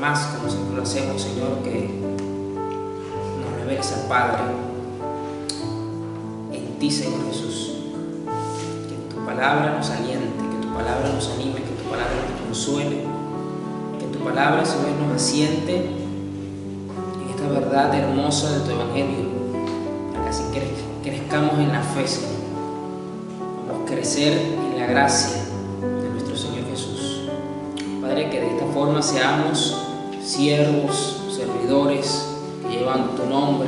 además, como siempre lo hacemos, Señor, que nos reveles al Padre en ti, Señor Jesús. Que tu palabra nos aliente, que tu palabra nos anime, que tu palabra nos consuele, que tu palabra, Señor, nos asiente en esta verdad hermosa de tu Evangelio, para que así crezcamos en la fe, Señor. Vamos a crecer en la gracia de nuestro Señor Jesús. Padre, que de esta forma seamos siervos, servidores, que llevan tu nombre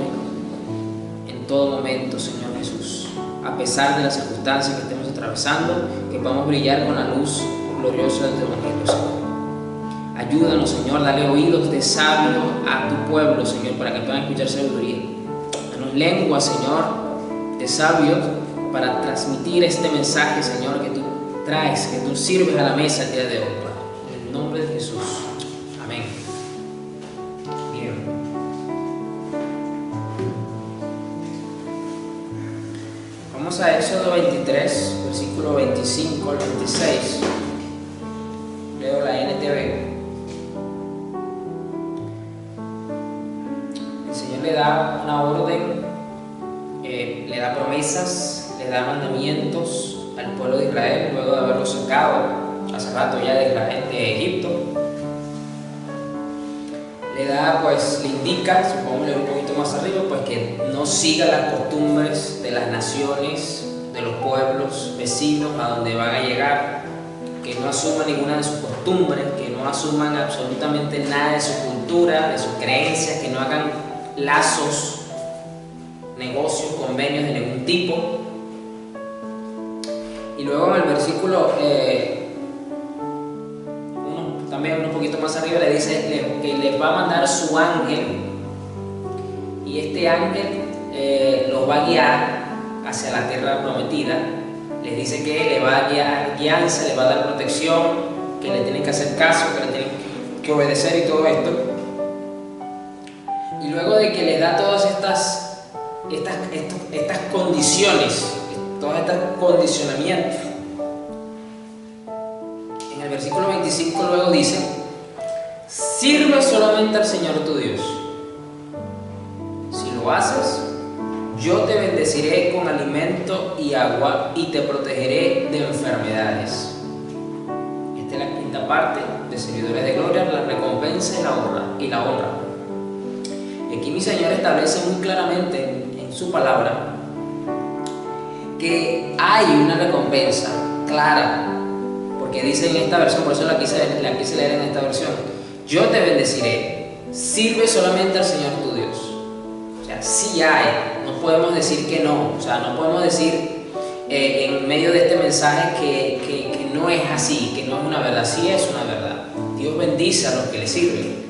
en todo momento, Señor Jesús. A pesar de las circunstancias que estemos atravesando, que podamos brillar con la luz gloriosa de tu Evangelio, Señor. Ayúdanos, Señor, dale oídos de sabio a tu pueblo, Señor, para que puedan escuchar sabiduría. Danos lengua, Señor, de sabios para transmitir este mensaje, Señor, que tú traes, que tú sirves a la mesa el día de hoy, Padre. En el nombre de Jesús. Amén. Bien. Vamos a Éxodo 23, versículo 25 al 26. Leo la NTV. El Señor le da una orden, le da promesas, le da mandamientos al pueblo de Israel luego de haberlo sacado hace rato ya de Egipto. Le da, pues, le indica, supongo un poquito más arriba, pues que no siga las costumbres de las naciones, de los pueblos vecinos a donde van a llegar, que no asuman ninguna de sus costumbres, que no asuman absolutamente nada de su cultura, de sus creencias, que no hagan lazos, negocios, convenios de ningún tipo. Y luego en el versículo también un poquito más arriba le dice que les va a mandar su ángel, y este ángel los va a guiar hacia la tierra prometida. Les dice que le va a guiar guianza, le va a dar protección, que le tienen que hacer caso, que le tienen que obedecer y todo esto. Y luego de que les da todas estas condiciones, todos estos condicionamientos, en el versículo 25 luego dice: sirve solamente al Señor tu Dios. Si lo haces, yo te bendeciré con alimento y agua y te protegeré de enfermedades. Esta es la quinta parte de servidores de gloria, la recompensa y la honra. Y aquí mi Señor establece muy claramente en su palabra que hay una recompensa clara, porque dice en esta versión, por eso la quise leer en esta versión: yo te bendeciré, sirve solamente al Señor tu Dios. O sea, sí hay, no podemos decir que no, o sea, no podemos decir en medio de este mensaje que no es así, que no es una verdad. Sí es una verdad. Dios bendice a los que le sirven.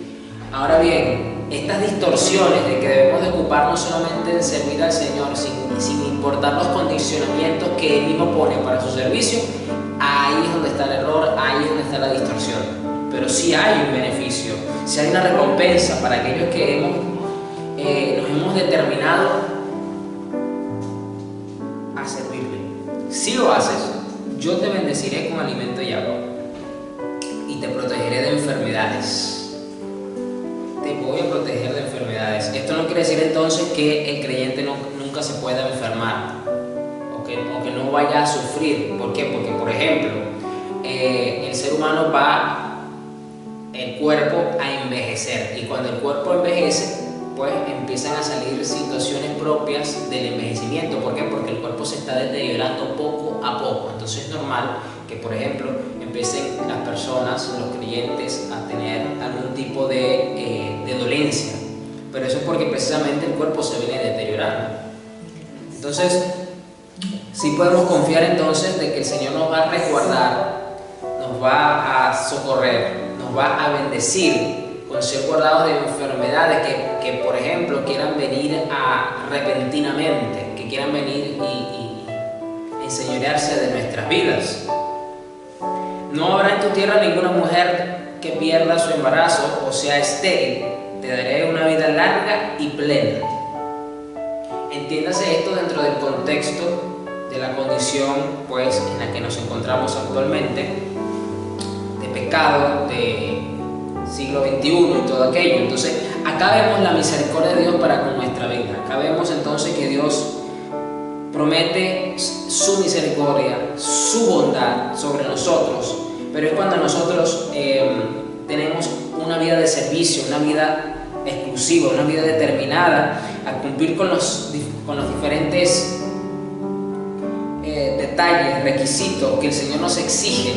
Ahora bien, estas distorsiones de que debemos de ocuparnos solamente en servir al Señor sin importar los condicionamientos que Él mismo pone para su servicio, ahí es donde está el error, ahí es donde está la distorsión. Pero sí hay un beneficio, sí hay una recompensa para aquellos que nos hemos determinado a servirle. Si lo haces, yo te bendeciré con alimento y agua y te protegeré de enfermedades. Te voy a proteger de enfermedades. Esto no quiere decir entonces que el creyente nunca se pueda enfermar o que no vaya a sufrir. ¿Por qué? Porque, por ejemplo, el ser humano el cuerpo a envejecer, y cuando el cuerpo envejece, pues empiezan a salir situaciones propias del envejecimiento. ¿Por qué? Porque el cuerpo se está deteriorando poco a poco. Entonces es normal que, por ejemplo, empiecen las personas, los creyentes, a tener algún tipo de dolencia. Pero eso es porque precisamente el cuerpo se viene deteriorando. Entonces, sí podemos confiar entonces de que el Señor nos va a resguardar, nos va a socorrer, nos va a bendecir con ser guardados de enfermedades que por ejemplo quieran venir repentinamente, que quieran venir y enseñorearse de nuestras vidas. No habrá en tu tierra ninguna mujer que pierda su embarazo o sea estéril. Te daré una vida larga y plena. Entiéndase esto dentro del contexto de la condición, pues, en la que nos encontramos actualmente, de pecado, de siglo XXI y todo aquello. Entonces, acá vemos la misericordia de Dios para con nuestra vida. Acá vemos entonces que Dios promete su misericordia, su bondad sobre nosotros, pero es cuando nosotros tenemos una vida de servicio, una vida exclusiva, una vida determinada a cumplir con los diferentes detalles, requisitos que el Señor nos exige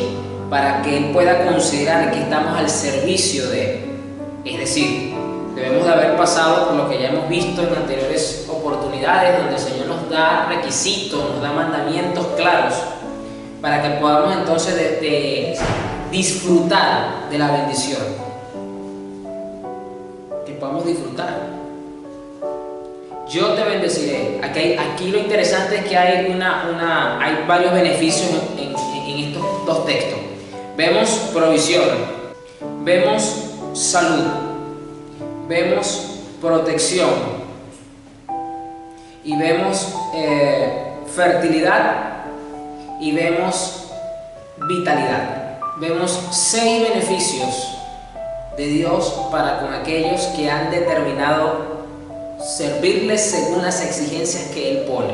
para que Él pueda considerar que estamos al servicio de Él. Es decir, debemos de haber pasado por lo que ya hemos visto en anteriores oportunidades, donde el Señor nos da requisitos, nos da mandamientos claros para que podamos entonces de disfrutar de la bendición, que podamos disfrutar. Yo te bendeciré. Aquí lo interesante es que hay varios beneficios en estos dos textos. Vemos provisión, vemos salud, vemos protección y vemos fertilidad y vemos vitalidad. Vemos 6 beneficios de Dios para con aquellos que han determinado servirles según las exigencias que Él pone.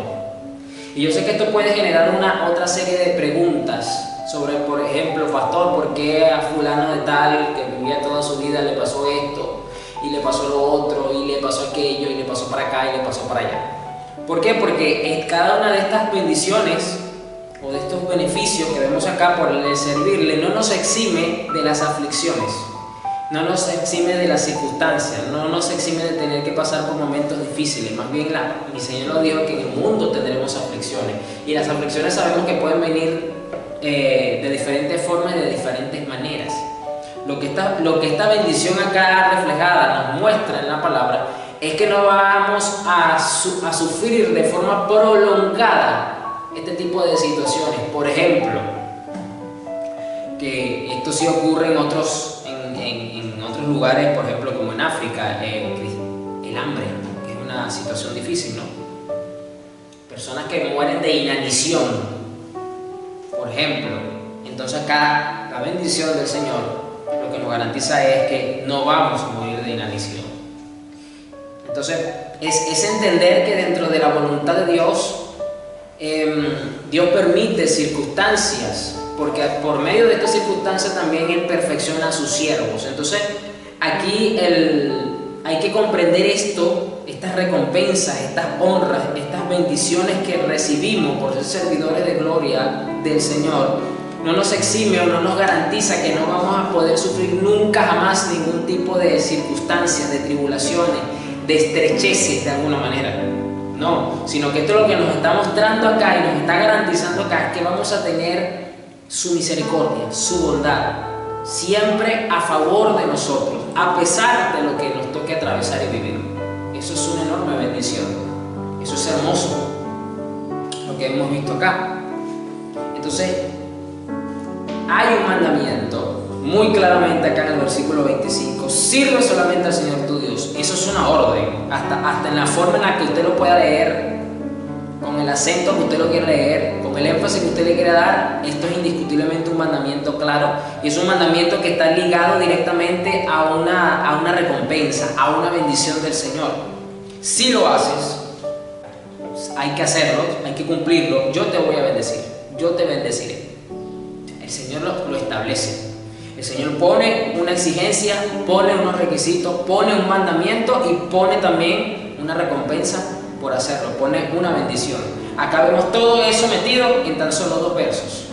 Y yo sé que esto puede generar otra serie de preguntas sobre, por ejemplo, pastor, ¿por qué a fulano de tal que vivía toda su vida le pasó esto y le pasó lo otro y le pasó aquello y le pasó para acá y le pasó para allá? ¿Por qué? Porque cada una de estas bendiciones o de estos beneficios que vemos acá por el servirle no nos exime de las aflicciones, no nos exime de las circunstancias, no nos exime de tener que pasar por momentos difíciles. Más bien mi Señor nos dijo que en el mundo tendremos aflicciones, y las aflicciones sabemos que pueden venir de diferentes formas y de diferentes maneras. Lo que esta bendición acá reflejada nos muestra en la palabra es que no vamos a sufrir de forma prolongada este tipo de situaciones. Por ejemplo, que esto sí ocurre en otros lugares, por ejemplo como en África, el hambre, que es una situación difícil, ¿no? Personas que mueren de inanición, por ejemplo. Entonces acá la bendición del Señor lo que nos garantiza es que no vamos a morir de inanición. Entonces es entender que dentro de la voluntad de Dios, Dios permite circunstancias, porque por medio de estas circunstancias también Él perfecciona a sus siervos. Entonces aquí hay que comprender estas recompensas, estas honras, estas bendiciones que recibimos por ser servidores de gloria del Señor. No nos exime o no nos garantiza que no vamos a poder sufrir nunca jamás ningún tipo de circunstancias, de tribulaciones, de estrecheces de alguna manera. No, sino que esto es lo que nos está mostrando acá y nos está garantizando acá, es que vamos a tener su misericordia, su bondad, siempre a favor de nosotros, a pesar de lo que nos toque atravesar y vivir. Eso es una enorme bendición. Eso es hermoso, lo que hemos visto acá. Entonces, hay un mandamiento muy claramente acá en el versículo 25: sirve solamente al Señor tu Dios. Eso es una orden, hasta en la forma en la que usted lo pueda leer, con el acento que usted lo quiere leer, con el énfasis que usted le quiera dar. Esto es indiscutiblemente un mandamiento claro, y es un mandamiento que está ligado directamente a una recompensa, a una bendición del Señor. Si lo haces, hay que hacerlo, hay que cumplirlo. Yo te voy a bendecir, yo te bendeciré. El Señor lo establece. El Señor pone una exigencia, pone unos requisitos, pone un mandamiento y pone también una recompensa por hacerlo, pone una bendición. Acá vemos todo eso metido en tan solo 2 versos.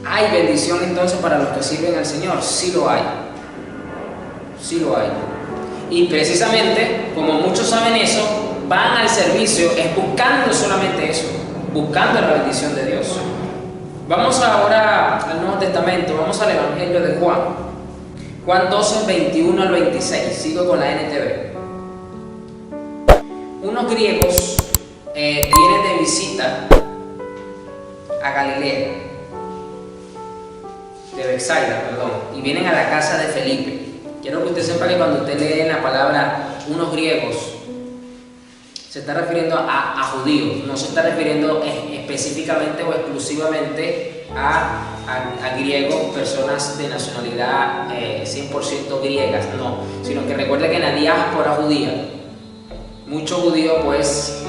¿Hay bendición entonces para los que sirven al Señor? Sí lo hay. Sí lo hay. Y precisamente, como muchos saben eso, van al servicio es buscando solamente eso, buscando la bendición de Dios. Vamos ahora al Nuevo Testamento, vamos al Evangelio de Juan. Juan 12, 21 al 26, sigo con la NTV. Unos griegos vienen de visita a Galilea, de Betsaida, perdón, y vienen a la casa de Felipe. Quiero que usted sepa que cuando usted lee la palabra unos griegos, se está refiriendo a judíos, no se está refiriendo específicamente o exclusivamente a a griegos, personas de nacionalidad 100% griegas, no, sino que recuerda que en la diáspora judía, muchos judíos pues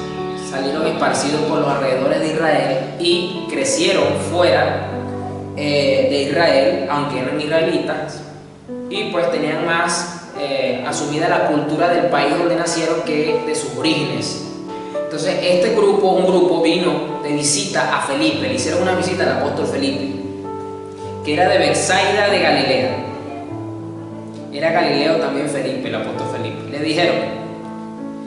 salieron esparcidos por los alrededores de Israel y crecieron fuera de Israel, aunque eran israelitas, y pues tenían más asumida la cultura del país donde nacieron que de sus orígenes. Entonces un grupo vino de visita a Felipe, le hicieron una visita al apóstol Felipe, que era de Betsaida de Galilea. Era Galileo también Felipe, el apóstol Felipe. Le dijeron: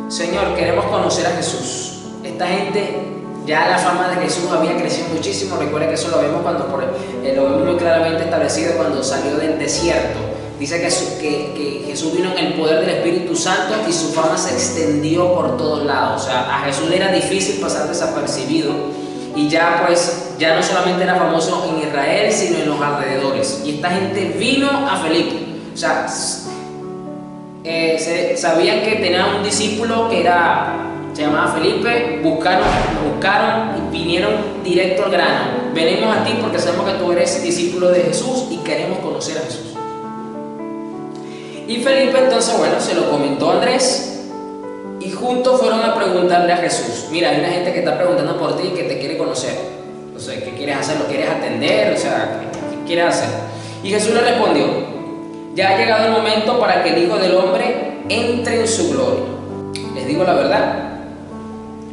Señor, queremos conocer a Jesús. Esta gente, ya la fama de Jesús había crecido muchísimo. Recuerda que eso lo vemos lo vemos muy claramente establecido cuando salió del desierto. Dice que Jesús vino en el poder del Espíritu Santo y su fama se extendió por todos lados. O sea, a Jesús le era difícil pasar desapercibido, y ya no solamente era famoso en Israel, sino en los alrededores. Y esta gente vino a Felipe. O sea, sabían que tenía un discípulo que se llamaba Felipe, buscaron y vinieron directo al grano. Venimos a ti porque sabemos que tú eres discípulo de Jesús y queremos conocer a Jesús. Y Felipe entonces, se lo comentó a Andrés, y juntos fueron a preguntarle a Jesús: mira, hay una gente que está preguntando por ti y que te quiere conocer. O sea, ¿qué quieres hacer? ¿Lo quieres atender? O sea, ¿qué quieres hacer? Y Jesús le respondió: ya ha llegado el momento para que el Hijo del Hombre entre en su gloria. Les digo la verdad,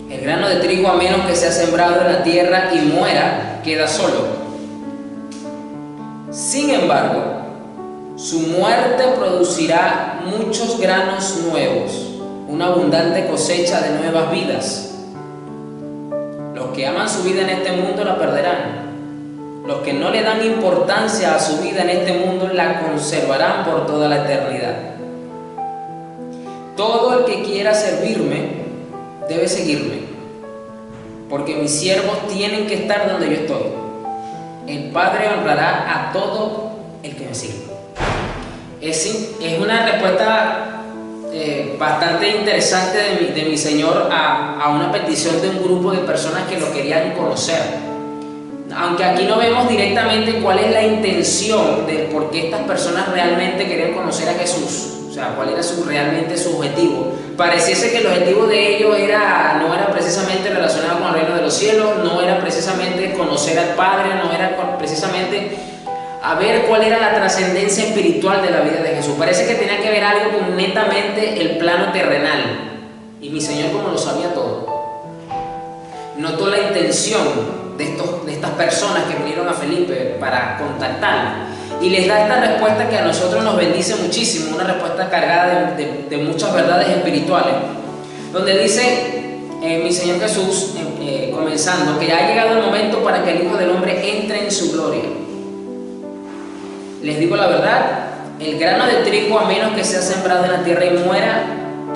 el grano de trigo, a menos que sea sembrado en la tierra y muera, queda solo. Sin embargo, su muerte producirá muchos granos nuevos, una abundante cosecha de nuevas vidas. Los que aman su vida en este mundo la perderán. Los que no le dan importancia a su vida en este mundo la conservarán por toda la eternidad. Todo el que quiera servirme debe seguirme, porque mis siervos tienen que estar donde yo estoy. El Padre honrará a todo el que me sirva. Es una respuesta bastante interesante de mi Señor a una petición de un grupo de personas que lo querían conocer. Aunque aquí no vemos directamente cuál es la intención de por qué estas personas realmente querían conocer a Jesús, o sea, cuál era realmente su objetivo. Pareciese que el objetivo de ellos no era precisamente relacionado con el reino de los cielos, no era precisamente conocer al Padre, no era precisamente a ver cuál era la trascendencia espiritual de la vida de Jesús. Parece que tenía que ver algo con netamente el plano terrenal. Y mi Señor, como lo sabía todo, notó la intención de estas personas que vinieron a Felipe para contactarlo, y les da esta respuesta que a nosotros nos bendice muchísimo, una respuesta cargada de muchas verdades espirituales, donde dice mi Señor Jesús, comenzando, que ya ha llegado el momento para que el Hijo del Hombre entre en su gloria. Les digo la verdad, el grano de trigo, a menos que sea sembrado en la tierra y muera,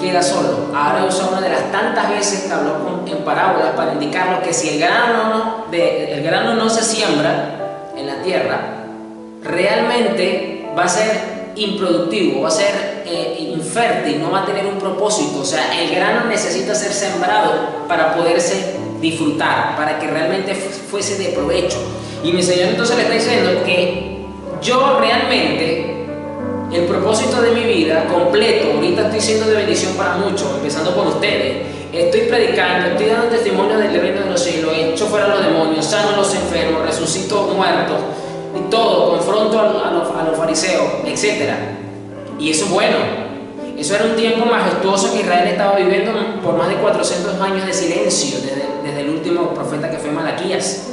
queda solo. Ahora usa una de las tantas veces que habló en parábolas para indicarnos que si el grano no se siembra en la tierra, realmente va a ser improductivo, va a ser infértil, no va a tener un propósito. O sea, el grano necesita ser sembrado para poderse disfrutar, para que realmente fuese de provecho. Y mi Señor entonces le está diciendo que yo realmente, el propósito de mi vida completo, ahorita estoy siendo de bendición para muchos, empezando por ustedes. Estoy predicando, estoy dando testimonio del reino de los cielos, echo fuera a los demonios, sano a los enfermos, resucito muertos, y todo, confronto a los fariseos, etc. Y eso es bueno. Eso era un tiempo majestuoso que Israel estaba viviendo por más de 400 años de silencio, desde el último profeta que fue Malaquías.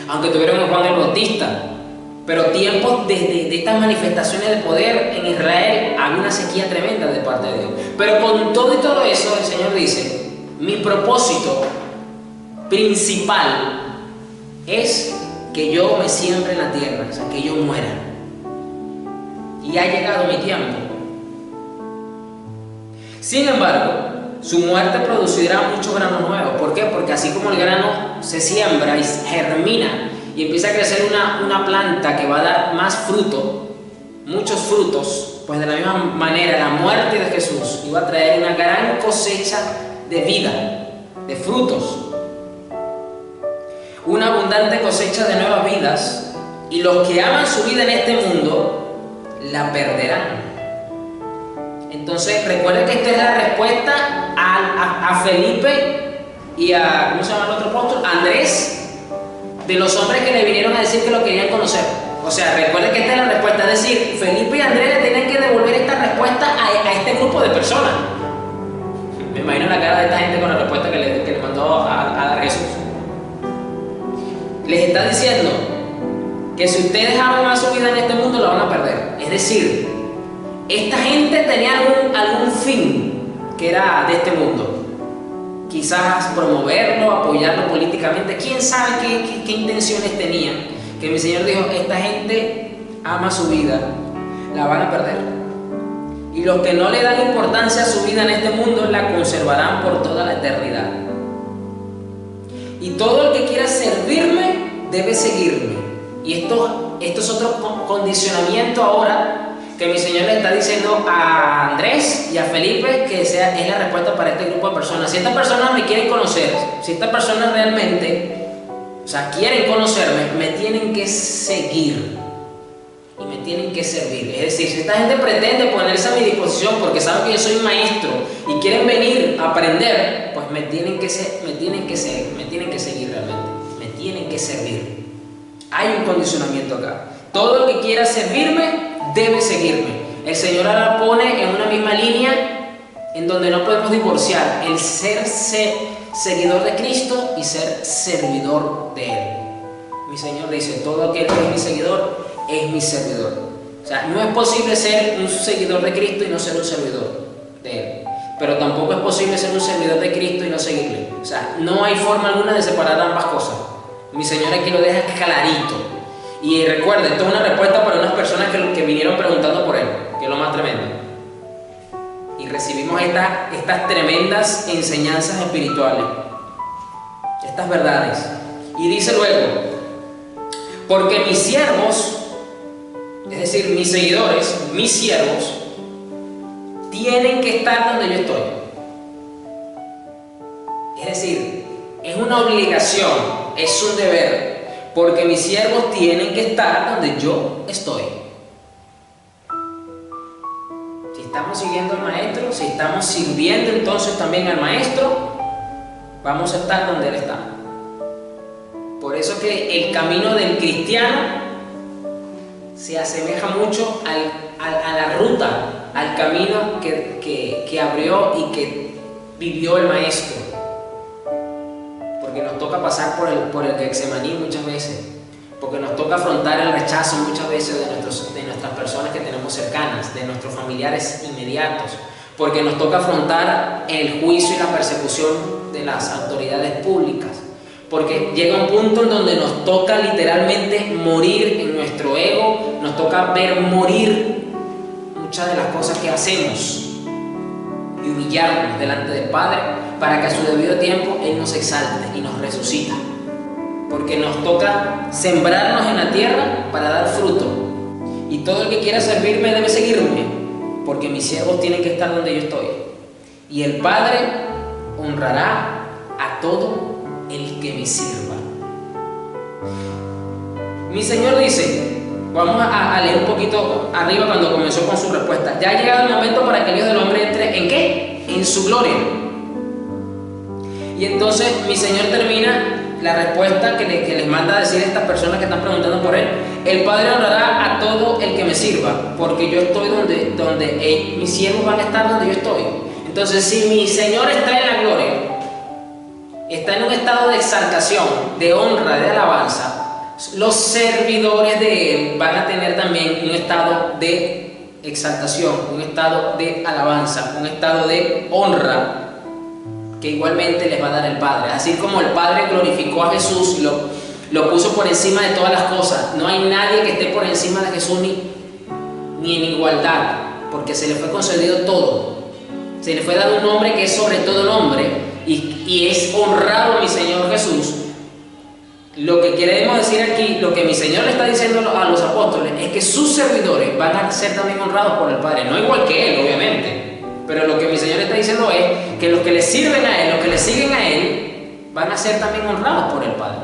Aunque tuvieron a Juan el Bautista. Pero tiempos de estas manifestaciones de poder en Israel, había una sequía tremenda de parte de Dios. Pero con todo y todo eso, el Señor dice: mi propósito principal es que yo me siembre en la tierra, o sea, que yo muera. Y ha llegado mi tiempo. Sin embargo, su muerte producirá muchos granos nuevos. ¿Por qué? Porque así como el grano se siembra y germina y empieza a crecer una planta que va a dar más fruto, muchos frutos, pues de la misma manera la muerte de Jesús iba a traer una gran cosecha de vida, de frutos. una abundante cosecha de nuevas vidas, y los que aman su vida en este mundo la perderán. Entonces recuerden que esta es la respuesta a Felipe y a, ¿cómo se llama el otro apóstol? Andrés, de los hombres que le vinieron a decir que lo querían conocer. O sea, recuerden que esta es la respuesta, es decir, Felipe y Andrés le tienen que devolver esta respuesta a este grupo de personas. Me imagino la cara de esta gente con la respuesta que le mandó a dar Jesús. Les está diciendo que si ustedes aman más su vida en este mundo, la van a perder. Es decir, esta gente tenía algún fin que era de este mundo. Quizás promoverlo, apoyarlo políticamente. ¿Quién sabe qué intenciones tenían? Que mi Señor dijo, esta gente ama su vida, la van a perder. Y los que no le dan importancia a su vida en este mundo, la conservarán por toda la eternidad. Y todo el que quiera servirme, debe seguirme. Y esto es otro condicionamiento ahora que mi Señor le está diciendo a Andrés y a Felipe, que es la respuesta para este grupo de personas. Si estas personas me quieren conocer, si estas personas realmente, quieren conocerme, me tienen que seguir y me tienen que servir. Es decir, si esta gente pretende ponerse a mi disposición porque saben que yo soy maestro y quieren venir a aprender, pues me tienen que seguir realmente, me tienen que servir. Hay un condicionamiento acá. Todo el que quiera servirme debe seguirme. El Señor ahora pone en una misma línea en donde no podemos divorciar el ser seguidor de Cristo y ser servidor de Él. Mi Señor dice, todo aquel que es mi seguidor es mi servidor. O sea, no es posible ser un seguidor de Cristo y no ser un servidor de Él. Pero tampoco es posible ser un servidor de Cristo y no seguirle. O sea, no hay forma alguna de separar ambas cosas. Mi Señor aquí lo deja clarito. Y recuerde, esto es una respuesta para unas personas que vinieron preguntando por Él, que es lo más tremendo. Y recibimos estas tremendas enseñanzas espirituales, estas verdades. Y dice luego, porque mis siervos, es decir, mis seguidores, mis siervos, tienen que estar donde yo estoy. Es decir, es una obligación, es un deber. Porque mis siervos tienen que estar donde yo estoy. Si estamos siguiendo al Maestro, si estamos sirviendo entonces también al Maestro, vamos a estar donde Él está. Por eso que el camino del cristiano se asemeja mucho a la ruta, al camino que abrió y que vivió el Maestro. Porque nos toca pasar por el Getsemaní muchas veces, porque nos toca afrontar el rechazo muchas veces de nuestras personas que tenemos cercanas, de nuestros familiares inmediatos, porque nos toca afrontar el juicio y la persecución de las autoridades públicas, porque llega un punto en donde nos toca literalmente morir en nuestro ego, nos toca ver morir muchas de las cosas que hacemos y humillarnos delante del Padre para que a su debido tiempo Él nos exalte y nos resucita. Porque nos toca sembrarnos en la tierra para dar fruto. Y todo el que quiera servirme debe seguirme, porque mis siervos tienen que estar donde yo estoy. Y el Padre honrará a todo el que me sirva. Mi Señor dice, vamos a leer un poquito arriba cuando comenzó con su respuesta. Ya ha llegado el momento para que el Hijo del Hombre entre ¿en qué? En su gloria. Y entonces mi Señor termina la respuesta que les manda a decir a estas personas que están preguntando por Él. El Padre honrará a todo el que me sirva, porque yo estoy donde mis siervos van a estar donde yo estoy. Entonces, si mi Señor está en la gloria, está en un estado de exaltación, de honra, de alabanza, los servidores de Él van a tener también un estado de exaltación, un estado de alabanza, un estado de honra, que igualmente les va a dar el Padre. Así como el Padre glorificó a Jesús y lo puso por encima de todas las cosas, no hay nadie que esté por encima de Jesús ni en igualdad, porque se le fue concedido todo. Se le fue dado un nombre que es sobre todo nombre y es honrado mi Señor Jesús. Lo que queremos decir aquí, lo que mi Señor le está diciendo a los apóstoles, es que sus servidores van a ser también honrados por el Padre, no igual que Él, obviamente. Pero lo que mi Señor está diciendo es que los que le sirven a Él, los que le siguen a Él, van a ser también honrados por el Padre.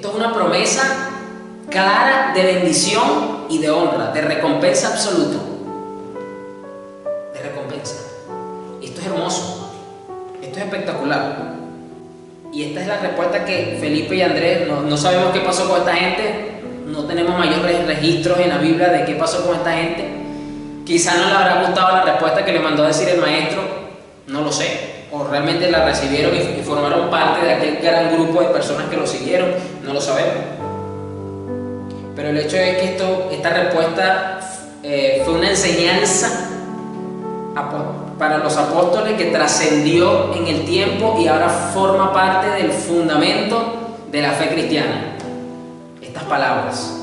Esto es una promesa clara de bendición y de honra, de recompensa absoluta. De recompensa. Esto es hermoso. Esto es espectacular. Y esta es la respuesta que Felipe y Andrés, no sabemos qué pasó con esta gente, no tenemos mayores registros en la Biblia de qué pasó con esta gente. Quizá no les habrá gustado la respuesta que le mandó a decir el maestro, no lo sé. O realmente la recibieron y formaron parte de aquel gran grupo de personas que lo siguieron, no lo sabemos. Pero el hecho es que esta respuesta fue una enseñanza para los apóstoles que trascendió en el tiempo y ahora forma parte del fundamento de la fe cristiana. Estas palabras: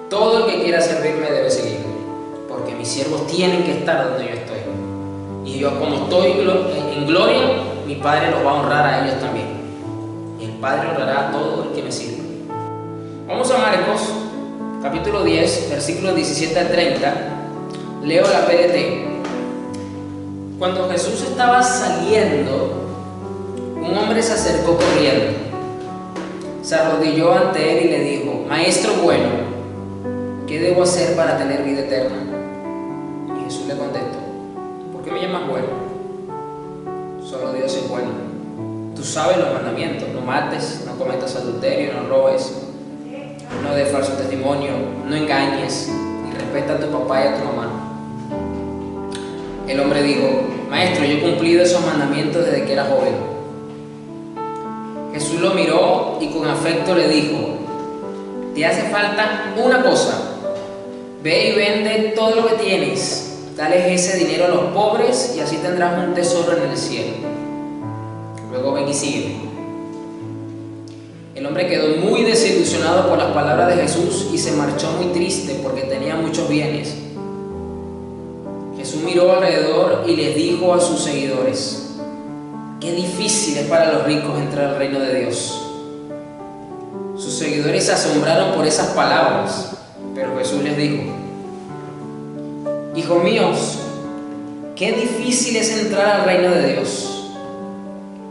todo el que quiera servirme debe seguirme, porque mis siervos tienen que estar donde yo estoy, y yo, como estoy en gloria, mi Padre los va a honrar a ellos también, y el Padre honrará a todo el que me sirve. Vamos a Marcos capítulo 10 versículos 17 al 30. Leo la PDT. Cuando Jesús estaba saliendo, un hombre se acercó corriendo, se arrodilló ante él y le dijo: Maestro bueno, ¿qué debo hacer para tener vida eterna? Y Jesús le contestó: ¿por qué me llamas bueno? Solo Dios es bueno. Tú sabes los mandamientos: no mates, no cometas adulterio, no robes, no des falso testimonio, no engañes, y respeta a tu papá y a tu mamá. El hombre dijo: Maestro, yo he cumplido esos mandamientos desde que era joven. Jesús lo miró y con afecto le dijo: te hace falta una cosa. Ve y vende todo lo que tienes, dale ese dinero a los pobres y así tendrás un tesoro en el cielo. Luego ven y sígueme. El hombre quedó muy desilusionado por las palabras de Jesús y se marchó muy triste porque tenía muchos bienes. Jesús miró alrededor y les dijo a sus seguidores: qué difícil es para los ricos entrar al reino de Dios. Sus seguidores se asombraron por esas palabras, pero Jesús les dijo: hijos míos, qué difícil es entrar al reino de Dios.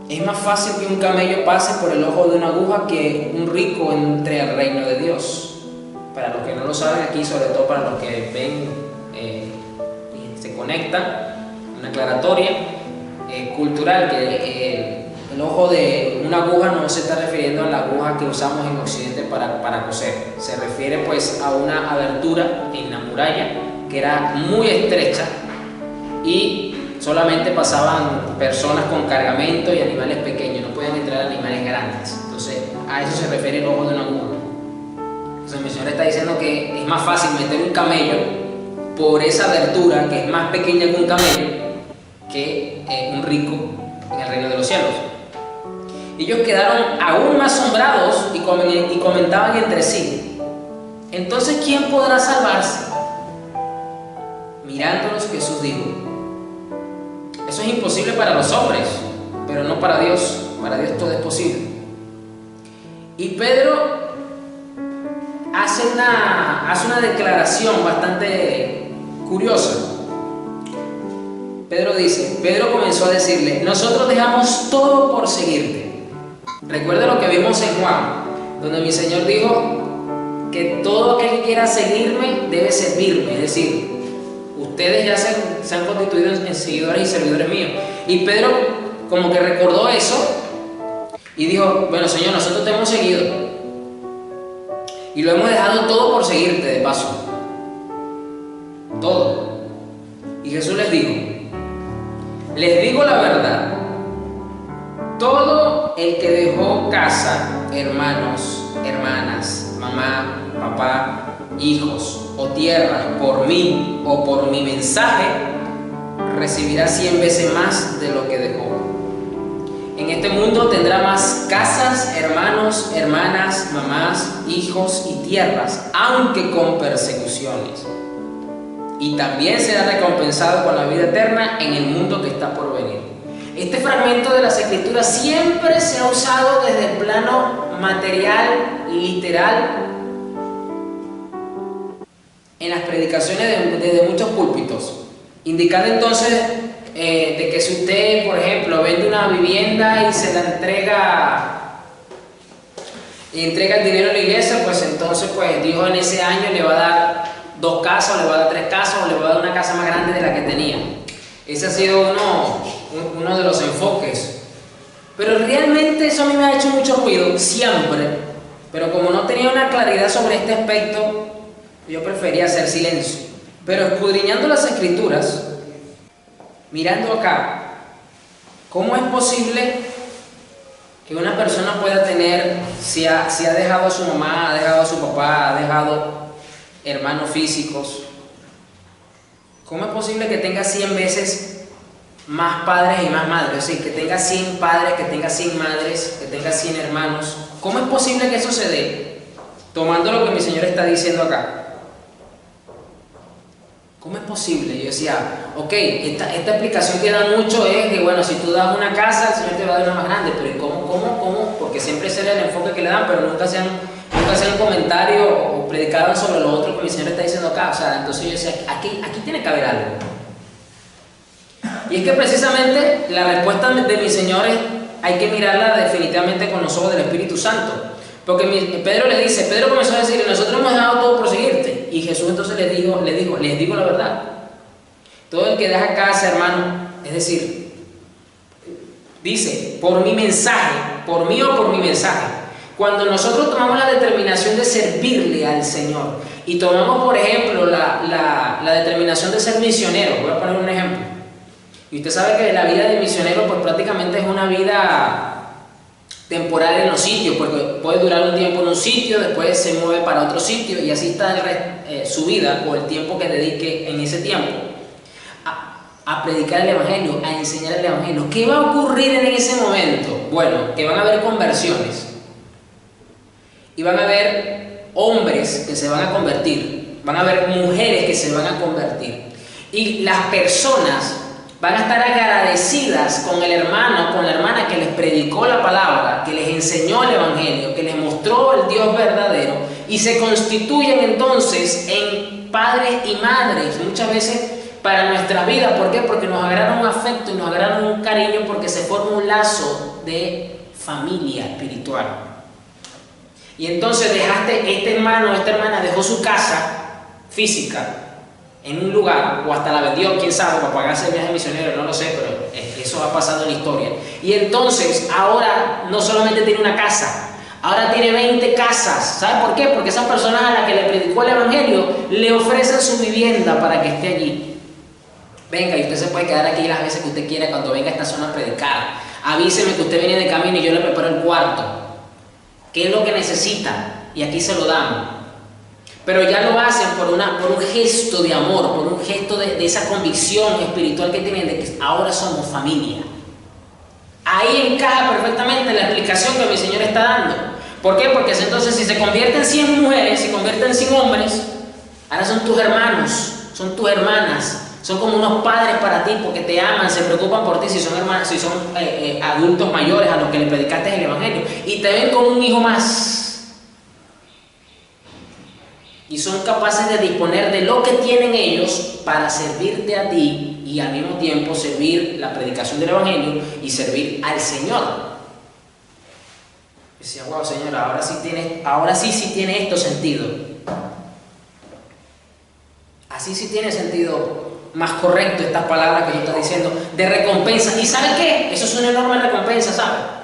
Es más fácil que un camello pase por el ojo de una aguja que un rico entre al reino de Dios. Para los que no lo saben aquí, sobre todo para los que ven y se conectan, una aclaratoria cultural, que el ojo de una aguja no se está refiriendo a la aguja que usamos en Occidente para coser. Se refiere pues a una abertura en la muralla que era muy estrecha y solamente pasaban personas con cargamento y animales pequeños, no podían entrar animales grandes. Entonces a eso se refiere el ojo de una aguja. Entonces mi Señor está diciendo que es más fácil meter un camello por esa abertura que es más pequeña que un camello que un rico en el reino de los cielos. Ellos quedaron aún más asombrados y comentaban entre sí: entonces ¿quién podrá salvarse? Mirándolos, Jesús dijo: eso es imposible para los hombres, pero no para Dios. Para Dios todo es posible. Y Pedro hace una declaración bastante curiosa. Pedro comenzó a decirle: nosotros dejamos todo por seguirte. Recuerda lo que vimos en Juan, donde mi Señor dijo que todo aquel que quiera seguirme debe servirme. Es decir, ustedes ya se han constituido en seguidores y servidores míos. Y Pedro como que recordó eso y dijo: bueno, Señor, nosotros te hemos seguido y lo hemos dejado todo por seguirte, de paso. Todo. Y Jesús les digo la verdad, todo el que dejó casa, hermanos, hermanas, mamá, papá, hijos o tierras por mí o por mi mensaje, recibirá 100 veces más de lo que dejó. En este mundo tendrá más casas, hermanos, hermanas, mamás, hijos y tierras, aunque con persecuciones. Y también será recompensado con la vida eterna en el mundo que está por venir. Este fragmento de las Escrituras siempre se ha usado desde el plano material, literal, en las predicaciones desde muchos púlpitos, indicando entonces de que si usted, por ejemplo, vende una vivienda y se la entrega y entrega el dinero a la iglesia, pues entonces pues Dios en ese año le va a dar 2 casas, o le va a dar 3 casas, o le va a dar una casa más grande de la que tenía. Ese ha sido uno de los enfoques. Pero realmente eso a mí me ha hecho mucho ruido, siempre. Pero como no tenía una claridad sobre este aspecto, yo prefería hacer silencio. Pero escudriñando las Escrituras, mirando acá, ¿cómo es posible que una persona pueda tener, si ha dejado a su mamá, ha dejado a su papá, ha dejado hermanos físicos, cómo es posible que tenga 100 veces más padres y más madres? O sea, que tenga 100 padres, que tenga 100 madres, que tenga 100 hermanos. ¿Cómo es posible que eso se dé? Tomando lo que mi Señor está diciendo acá. ¿Cómo es posible? Yo decía, ok, esta explicación que da mucho es que, bueno, si tú das una casa, el Señor te va a dar una más grande, pero ¿cómo? Porque siempre ese era el enfoque que le dan, pero nunca hacían un comentario o predicaban sobre lo otro que mi Señor está diciendo acá. O sea, entonces yo decía, aquí tiene que haber algo. Y es que precisamente la respuesta de mi Señor hay que mirarla definitivamente con los ojos del Espíritu Santo. Porque Pedro le dice, Pedro comenzó a decir, nosotros hemos dejado todo por seguirte. Y Jesús entonces les digo la verdad. Todo el que deja casa, hermano, es decir, dice, por mi mensaje, por mí o por mi mensaje. Cuando nosotros tomamos la determinación de servirle al Señor y tomamos, por ejemplo, la determinación de ser misionero, voy a poner un ejemplo. Y usted sabe que la vida de misionero pues prácticamente es una vida temporal en los sitios, porque puede durar un tiempo en un sitio, después se mueve para otro sitio y así está su vida o el tiempo que dedique en ese tiempo a predicar el Evangelio, a enseñar el Evangelio. ¿Qué va a ocurrir en ese momento? Bueno, que van a haber conversiones y van a haber hombres que se van a convertir, van a haber mujeres que se van a convertir y las personas van a estar agradecidas con el hermano, con la hermana que les predicó la palabra, que les enseñó el Evangelio, que les mostró el Dios verdadero, y se constituyen entonces en padres y madres, muchas veces para nuestra vida. ¿Por qué? Porque nos agarran un afecto y nos agarran un cariño, porque se forma un lazo de familia espiritual. Y entonces este hermano, esta hermana dejó su casa física en un lugar, o hasta la vendió, quién sabe, para pagarse el viaje misionero, no lo sé, pero eso ha pasado en la historia. Y entonces ahora no solamente tiene una casa, ahora tiene 20 casas. ¿Sabe por qué? Porque esas personas a las que le predicó el Evangelio le ofrecen su vivienda para que esté allí. Venga, y usted se puede quedar aquí las veces que usted quiera cuando venga a esta zona a predicar. Avíseme que usted viene de camino y yo le preparo el cuarto. ¿Qué es lo que necesita? Y aquí se lo damos. Pero ya lo hacen por un gesto de amor, por un gesto de esa convicción espiritual que tienen de que ahora somos familia. Ahí encaja perfectamente la explicación que mi Señor está dando. ¿Por qué? Porque entonces si se convierten 100 mujeres, se convierten 100 hombres, ahora son tus hermanos, son tus hermanas, son como unos padres para ti porque te aman, se preocupan por ti si son hermanos, si son adultos mayores a los que le predicaste el Evangelio y te ven como un hijo más. Y son capaces de disponer de lo que tienen ellos para servirte a ti y al mismo tiempo servir la predicación del Evangelio y servir al Señor. Decía, wow, Señor, ahora sí tiene esto sentido. Así sí tiene sentido más correcto estas palabras que yo estoy diciendo de recompensa. ¿Y sabe qué? Eso es una enorme recompensa, ¿sabe?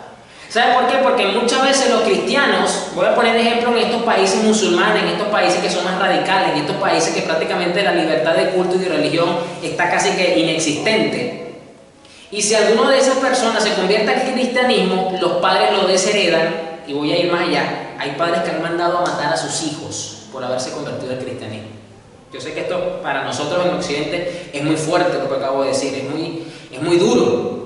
¿Sabe por qué? Porque muchas veces los cristianos, voy a poner ejemplo en estos países musulmanes, en estos países que son más radicales, en estos países que prácticamente la libertad de culto y de religión está casi que inexistente. Y si alguno de esas personas se convierte al cristianismo, los padres lo desheredan, y voy a ir más allá. Hay padres que han mandado a matar a sus hijos por haberse convertido al cristianismo. Yo sé que esto para nosotros en Occidente es muy fuerte lo que acabo de decir, es muy duro.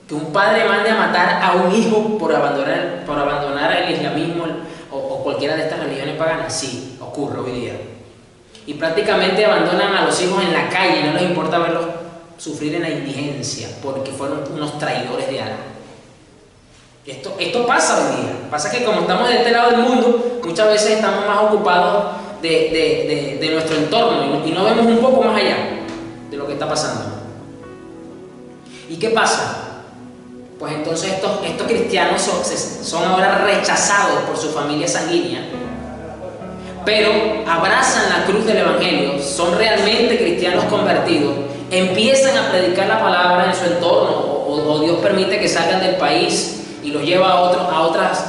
Que un padre mande a matar a un hijo por abandonar el islamismo o cualquiera de estas religiones paganas, sí, ocurre hoy día. Y prácticamente abandonan a los hijos en la calle, no les importa verlos sufrir en la indigencia, porque fueron unos traidores de algo. Esto pasa hoy día. Pasa que como estamos de este lado del mundo, muchas veces estamos más ocupados de nuestro entorno y no vemos un poco más allá de lo que está pasando. ¿Y qué pasa? pues entonces estos cristianos son ahora rechazados por su familia sanguínea, pero abrazan la cruz del Evangelio, son realmente cristianos convertidos, empiezan a predicar la palabra en su entorno, o Dios permite que salgan del país y los lleva a otras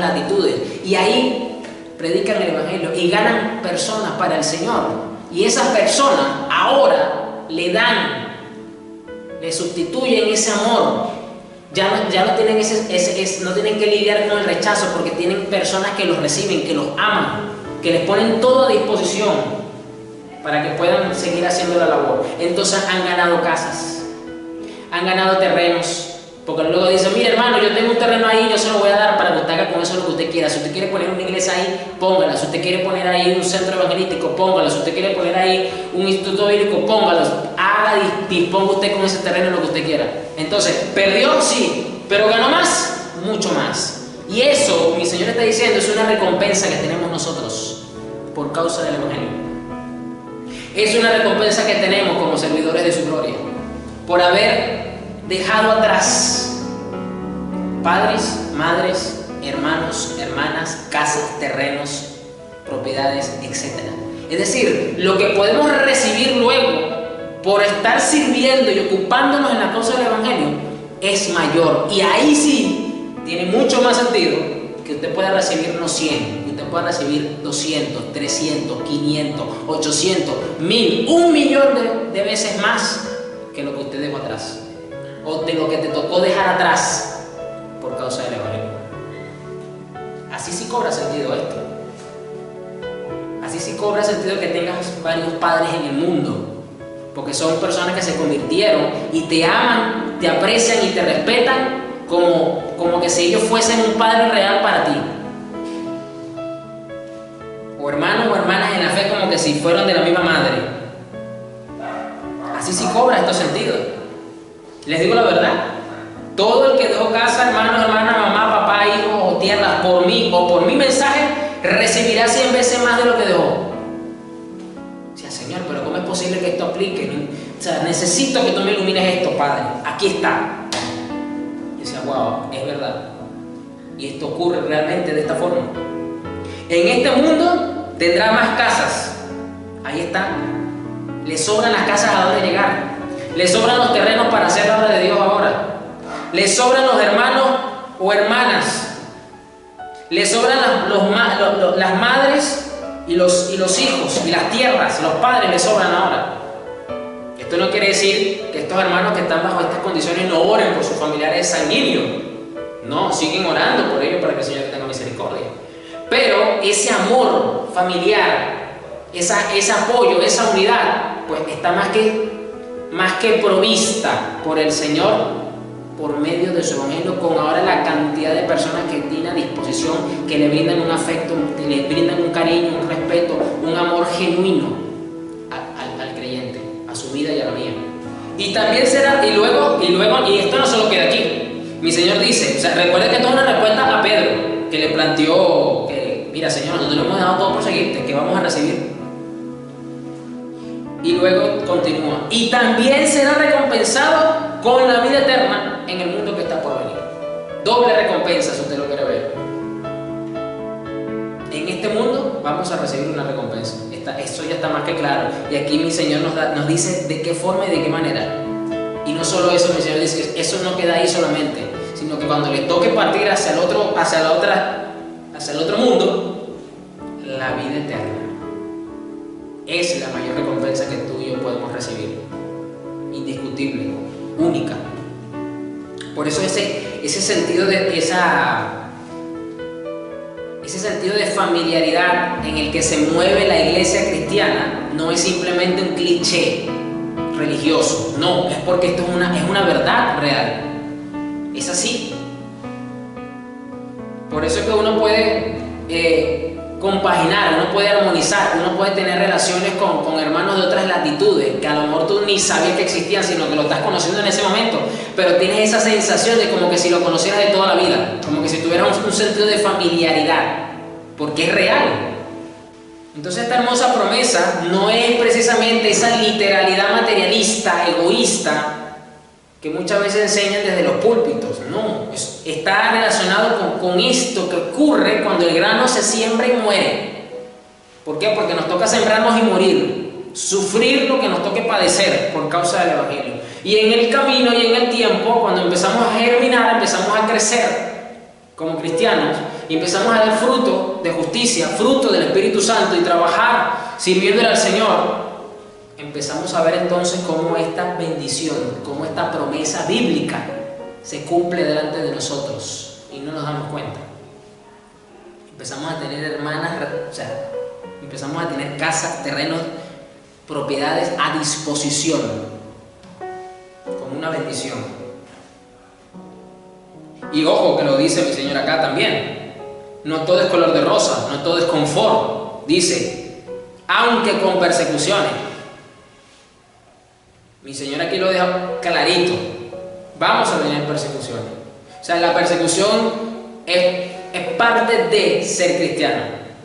latitudes, y ahí predican el Evangelio y ganan personas para el Señor, y esas personas ahora le sustituyen ese amor. Ya no tienen no tienen que lidiar con el rechazo, porque tienen personas que los reciben, que los aman, que les ponen todo a disposición para que puedan seguir haciendo la labor. Entonces han ganado casas, han ganado terrenos, porque luego dicen: mire hermano, yo tengo un terreno ahí, yo se lo voy a dar para que usted haga con eso lo que usted quiera. Si usted quiere poner una iglesia ahí, póngala. Si usted quiere poner ahí un centro evangelístico, póngala. Si usted quiere poner ahí un instituto bíblico, póngalo. Haga, disponga usted con ese terreno lo que usted quiera. Entonces, ¿perdió? Sí, pero ganó más, mucho más. Y eso, mi Señor está diciendo, es una recompensa que tenemos nosotros por causa del Evangelio. Es una recompensa que tenemos como servidores de su gloria, por haber dejado atrás padres, madres, hermanos, hermanas, casas, terrenos, propiedades, etc. Es decir, lo que podemos recibir luego por estar sirviendo y ocupándonos en la causa del Evangelio es mayor. Y ahí sí tiene mucho más sentido que usted pueda recibir no 100, que usted pueda recibir 200, 300, 500, 800, 1000, 1.000.000 de veces más que lo que usted dejó atrás, o de lo que te tocó dejar atrás por causa del Evangelio. Así sí cobra sentido esto. Así sí cobra sentido que tengas varios padres en el mundo, porque son personas que se convirtieron y te aman, te aprecian y te respetan como que si ellos fuesen un padre real para ti. O hermanos o hermanas en la fe, como que si fueran de la misma madre. Así sí cobra estos sentidos. Les digo la verdad, todo el que dejó casa, hermanos, hermanas, mamá, papá, hijos o tierras por mí o por mi mensaje, recibirá 100 veces más de lo que dejó. O sea, Señor, pero ¿cómo es posible que esto aplique? O sea, necesito que tú me ilumines esto, Padre. Aquí está. Y decía: wow, es verdad. Y esto ocurre realmente de esta forma. En este mundo tendrá más casas. Ahí está. Le sobran las casas a donde llegar. Le sobran los terrenos para hacer la obra de Dios ahora. Le sobran los hermanos o hermanas. Le sobran las madres y los hijos y las tierras. Los padres le sobran ahora. Esto no quiere decir que estos hermanos que están bajo estas condiciones no oren por sus familiares sanguíneos. No, siguen orando por ellos para que el Señor tenga misericordia. Pero ese amor familiar, ese apoyo, esa unidad, pues está más que provista por el Señor por medio de su Evangelio, con ahora la cantidad de personas que tiene a disposición, que le brindan un afecto, que le brindan un cariño, un respeto, un amor genuino al creyente, a su vida y a la mía. Y también será, y esto no solo queda aquí. Mi Señor dice, o sea, recuerda que esto es una respuesta a Pedro, que le planteó que, mira Señor, nosotros le hemos dado todo por seguirte, que vamos a recibir. Y luego continúa: y también será recompensado con la vida eterna en el mundo que está por venir. Doble recompensa, si usted lo quiere ver. En este mundo vamos a recibir una recompensa. Eso ya está más que claro. Y aquí mi Señor nos dice de qué forma y de qué manera. Y no solo eso, mi Señor dice que eso no queda ahí solamente, sino que cuando le toque partir hacia el otro mundo, la vida eterna es la mayor recompensa que tú y yo podemos recibir. Indiscutible, única. Por eso ese sentido de familiaridad en el que se mueve la iglesia cristiana no es simplemente un cliché religioso. No, es porque esto es una verdad real. Es así. Por eso es que uno puede compaginar, uno puede armonizar, uno puede tener relaciones con hermanos de otras latitudes que a lo mejor tú ni sabías que existían, sino que lo estás conociendo en ese momento, pero tienes esa sensación de como que si lo conocieras de toda la vida, como que si tuvieras un sentido de familiaridad, porque es real. Entonces esta hermosa promesa no es precisamente esa literalidad materialista, egoísta, que muchas veces enseñan desde los púlpitos. No, está relacionado con esto que ocurre cuando el grano se siembra y muere. ¿Por qué? Porque nos toca sembrarnos y morir, sufrir lo que nos toque padecer por causa del Evangelio. Y en el camino y en el tiempo, cuando empezamos a germinar, empezamos a crecer como cristianos y empezamos a dar fruto de justicia, fruto del Espíritu Santo y trabajar sirviéndole al Señor, empezamos a ver entonces cómo esta bendición, cómo esta promesa bíblica se cumple delante de nosotros y no nos damos cuenta. Empezamos a tener hermanas, empezamos a tener casas, terrenos, propiedades a disposición, como una bendición. Y ojo que lo dice mi Señor acá también, no todo es color de rosa, no todo es confort. Dice, aunque con persecuciones. Mi Señor aquí lo deja clarito, vamos a tener persecuciones. O sea, la persecución es parte de ser cristiano.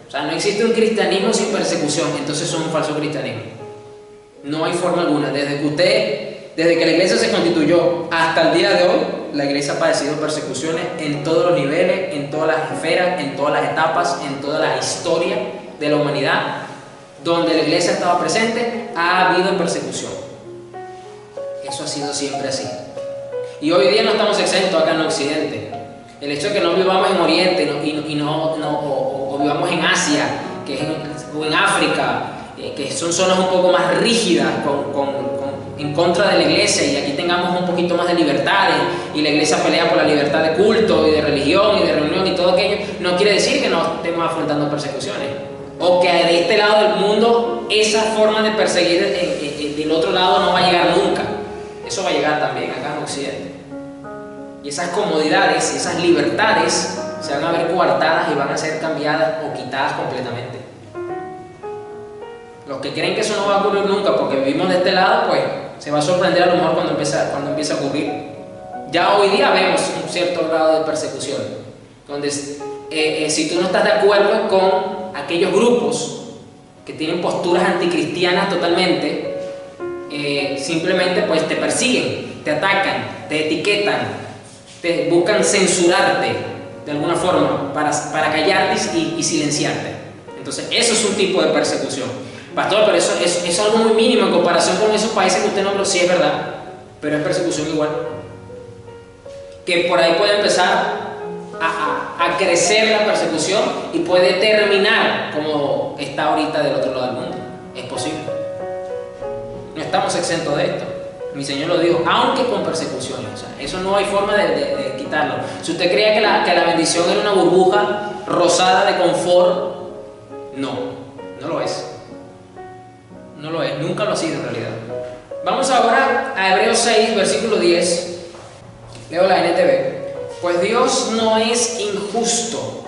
O sea, no existe un cristianismo sin persecución, entonces es un falso cristianismo. No hay forma alguna. Desde que la iglesia se constituyó hasta el día de hoy, la iglesia ha padecido persecuciones en todos los niveles, en todas las esferas, en todas las etapas, en toda la historia de la humanidad. Donde la iglesia estaba presente, ha habido persecución. Eso ha sido siempre así. Y hoy día no estamos exentos acá en Occidente. El hecho de que no vivamos en Oriente o vivamos en Asia, o en África, que son zonas un poco más rígidas en contra de la iglesia, y aquí tengamos un poquito más de libertades, y la iglesia pelea por la libertad de culto y de religión y de reunión y todo aquello, no quiere decir que no estemos afrontando persecuciones, o que de este lado del mundo esa forma de perseguir del otro lado no va a llegar nunca. Eso va a llegar también acá en Occidente. Y esas comodidades y esas libertades se van a ver coartadas y van a ser cambiadas o quitadas completamente. Los que creen que eso no va a ocurrir nunca porque vivimos de este lado, pues se va a sorprender a lo mejor cuando empieza a ocurrir. Ya hoy día vemos un cierto grado de persecución, donde si tú no estás de acuerdo con aquellos grupos que tienen posturas anticristianas totalmente, simplemente pues te persiguen, te atacan, te etiquetan, te buscan censurarte de alguna forma para callarte y silenciarte. Entonces eso es un tipo de persecución. Pastor, pero eso es algo muy mínimo en comparación con esos países que usted nombró. Sí, es verdad, pero es persecución igual. Que por ahí puede empezar a crecer la persecución y puede terminar como está ahorita del otro lado del mundo. Es posible. No estamos exentos de esto. Mi Señor lo dijo, aunque con persecuciones. O sea, eso no hay forma de quitarlo. Si usted creía que la bendición era una burbuja rosada de confort, no lo es. No lo es, nunca lo ha sido en realidad. Vamos ahora a Hebreos 6, versículo 10. Leo la NTV. Pues Dios no es injusto.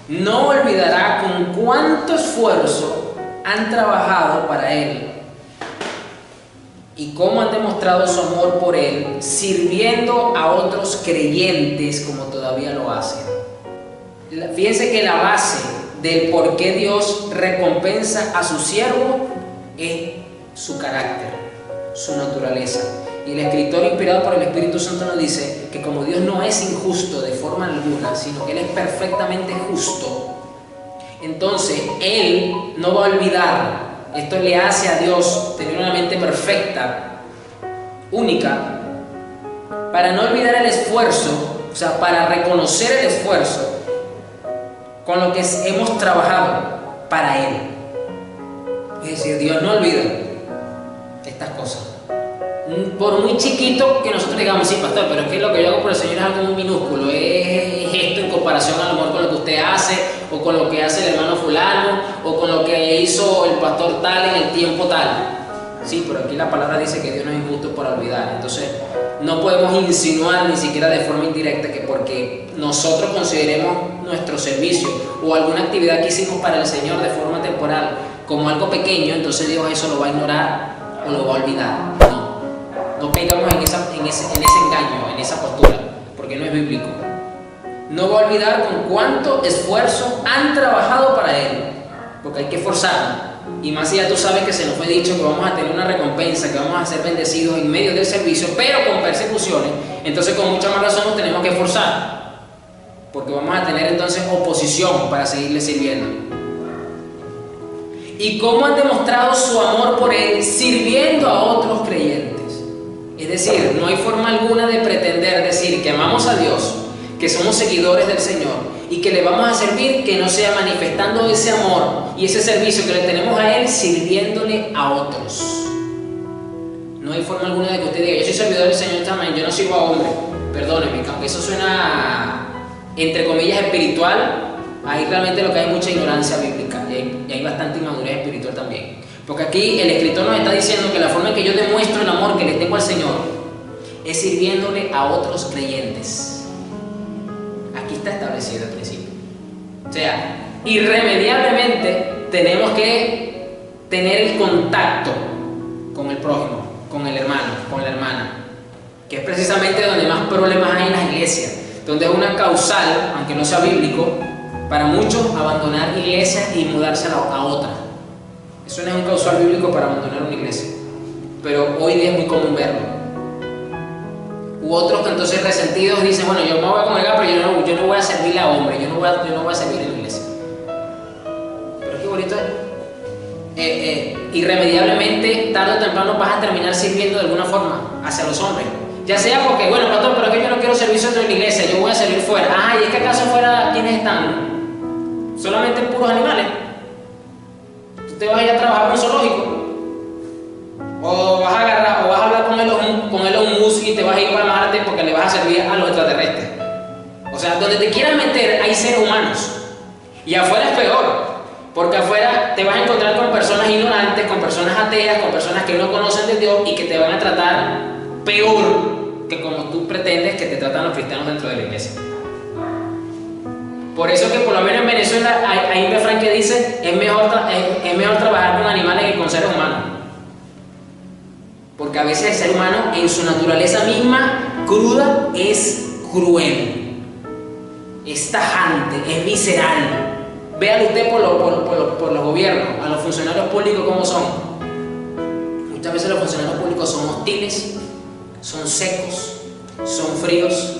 No olvidará con cuánto esfuerzo han trabajado para Él y cómo han demostrado su amor por Él, sirviendo a otros creyentes como todavía lo hacen. Fíjense que la base del por qué Dios recompensa a su siervo es su carácter, su naturaleza. Y el escritor inspirado por el Espíritu Santo nos dice que como Dios no es injusto de forma alguna, sino que Él es perfectamente justo, entonces Él no va a olvidar. Esto le hace a Dios tener una mente perfecta, única, para no olvidar el esfuerzo, o sea, para reconocer el esfuerzo con lo que hemos trabajado para Él. Es decir, Dios no olvida estas cosas. Por muy chiquito que nosotros digamos, sí, pastor, pero es que lo que yo hago por el Señor es algo muy minúsculo, es esto en comparación a lo mejor con lo que usted hace, o con lo que hace el hermano fulano, o con lo que hizo el pastor tal en el tiempo tal. Sí, pero aquí la palabra dice que Dios no es injusto por olvidar. Entonces no podemos insinuar ni siquiera de forma indirecta que porque nosotros consideremos nuestro servicio o alguna actividad que hicimos para el Señor de forma temporal como algo pequeño, entonces Dios eso lo va a ignorar o lo va a olvidar. No caigamos en ese engaño, en esa postura, porque no es bíblico. No va a olvidar con cuánto esfuerzo han trabajado para Él, porque hay que esforzarnos. y más allá tú sabes que se nos fue dicho que vamos a tener una recompensa, que vamos a ser bendecidos en medio del servicio, pero con persecuciones, entonces con mucha más razón nos tenemos que esforzar, porque vamos a tener entonces oposición para seguirle sirviendo. ¿Y cómo han demostrado su amor por Él? Sirviendo a otros creyentes. Es decir, no hay forma alguna de pretender decir que amamos a Dios, que somos seguidores del Señor y que le vamos a servir, que no sea manifestando ese amor y ese servicio que le tenemos a Él, sirviéndole a otros. No hay forma alguna de que usted diga, yo soy servidor del Señor también, yo no sirvo a hombres. Perdóneme, aunque eso suena, entre comillas, espiritual, ahí realmente lo que hay es mucha ignorancia bíblica y hay bastante inmadurez espiritual también. Porque aquí el escritor nos está diciendo que la forma en que yo demuestro el amor que le tengo al Señor es sirviéndole a otros creyentes. Aquí está establecido el principio. O sea, irremediablemente tenemos que tener el contacto con el prójimo, con el hermano, con la hermana, que es precisamente donde más problemas hay en las iglesias, donde es una causal, aunque no sea bíblico, para muchos abandonar iglesias y mudarse a otra. Eso no es un causal bíblico para abandonar una iglesia, pero hoy día es muy común verlo. U otros que entonces resentidos dicen, bueno, yo me voy a congregar, pero yo no voy a servirle a hombres, yo no voy a servir en la iglesia. Pero qué bonito es. Irremediablemente, tarde o temprano vas a terminar sirviendo de alguna forma hacia los hombres. Ya sea porque, bueno, pastor, pero que yo no quiero servir dentro de la iglesia, yo voy a servir fuera. Ah, ¿y es que acaso fuera quiénes están? ¿Solamente puros animales? ¿Tú te vas a ir a trabajar en un zoológico? ¿O vas a hablar con Elon Musk y te vas a ir para Marte porque le vas a servir a los extraterrestres? O sea, donde te quieras meter hay seres humanos. Y afuera es peor, porque afuera te vas a encontrar con personas ignorantes, con personas ateas, con personas que no conocen de Dios y que te van a tratar peor que como tú pretendes que te tratan los cristianos dentro de la iglesia. Por eso que por lo menos en Venezuela hay un refrán que dice es mejor trabajar con animales que con seres humanos. Porque a veces el ser humano en su naturaleza misma cruda es cruel, es tajante, es visceral. Véalo usted por los gobiernos, a los funcionarios públicos cómo son. Muchas veces los funcionarios públicos son hostiles, son secos, son fríos,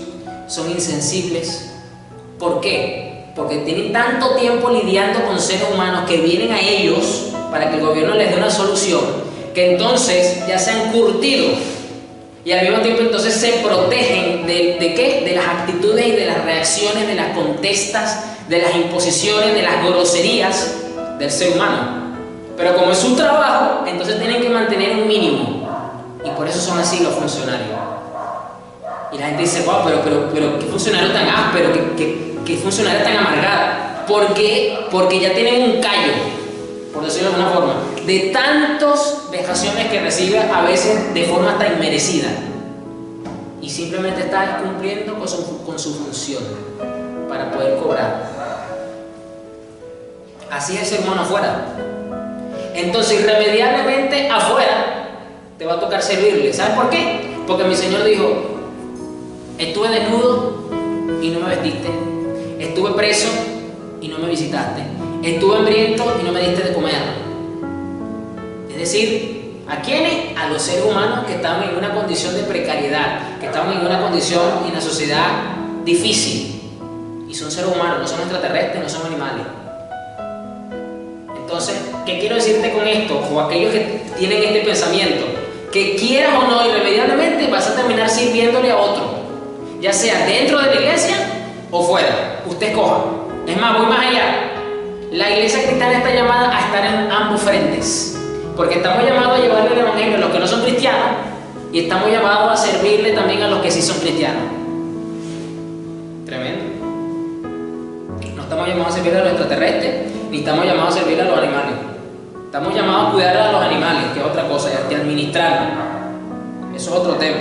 son insensibles. ¿Por qué? Porque tienen tanto tiempo lidiando con seres humanos que vienen a ellos para que el gobierno les dé una solución, que entonces ya se han curtido y al mismo tiempo entonces se protegen ¿de qué? De las actitudes y de las reacciones, de las contestas, de las imposiciones, de las groserías del ser humano. Pero como es su trabajo, entonces tienen que mantener un mínimo y por eso son así los funcionarios. Y la gente dice, wow, pero qué funcionario tan áspero, qué funcionario tan amargado. ¿Por qué? Porque ya tienen un callo, por decirlo de alguna forma, de tantas vejaciones que recibe a veces de forma hasta inmerecida. Y simplemente está cumpliendo con su función para poder cobrar. Así es el ser humano afuera. Entonces, irremediablemente afuera te va a tocar servirle. ¿Sabes por qué? Porque mi Señor dijo, estuve desnudo y no me vestiste, estuve preso y no me visitaste, estuve hambriento y no me diste de comer. Es decir, ¿a quiénes? A los seres humanos que estaban en una condición de precariedad, que estaban en una condición en la sociedad difícil. Y son seres humanos, no son extraterrestres, no son animales. Entonces, ¿qué quiero decirte con esto? O aquellos que tienen este pensamiento, que quieras o no, irremediablemente vas a terminar sirviéndole a otro, ya sea dentro de la iglesia o fuera. Usted escoja. Es más, voy más allá. La iglesia cristiana está llamada a estar en ambos frentes, porque estamos llamados a llevarle el evangelio a los que no son cristianos y estamos llamados a servirle también a los que sí son cristianos. Tremendo. No estamos llamados a servir a los extraterrestres, ni estamos llamados a servir a los animales. Estamos llamados a cuidar a los animales, que es otra cosa, y administrarlos. Eso es otro tema.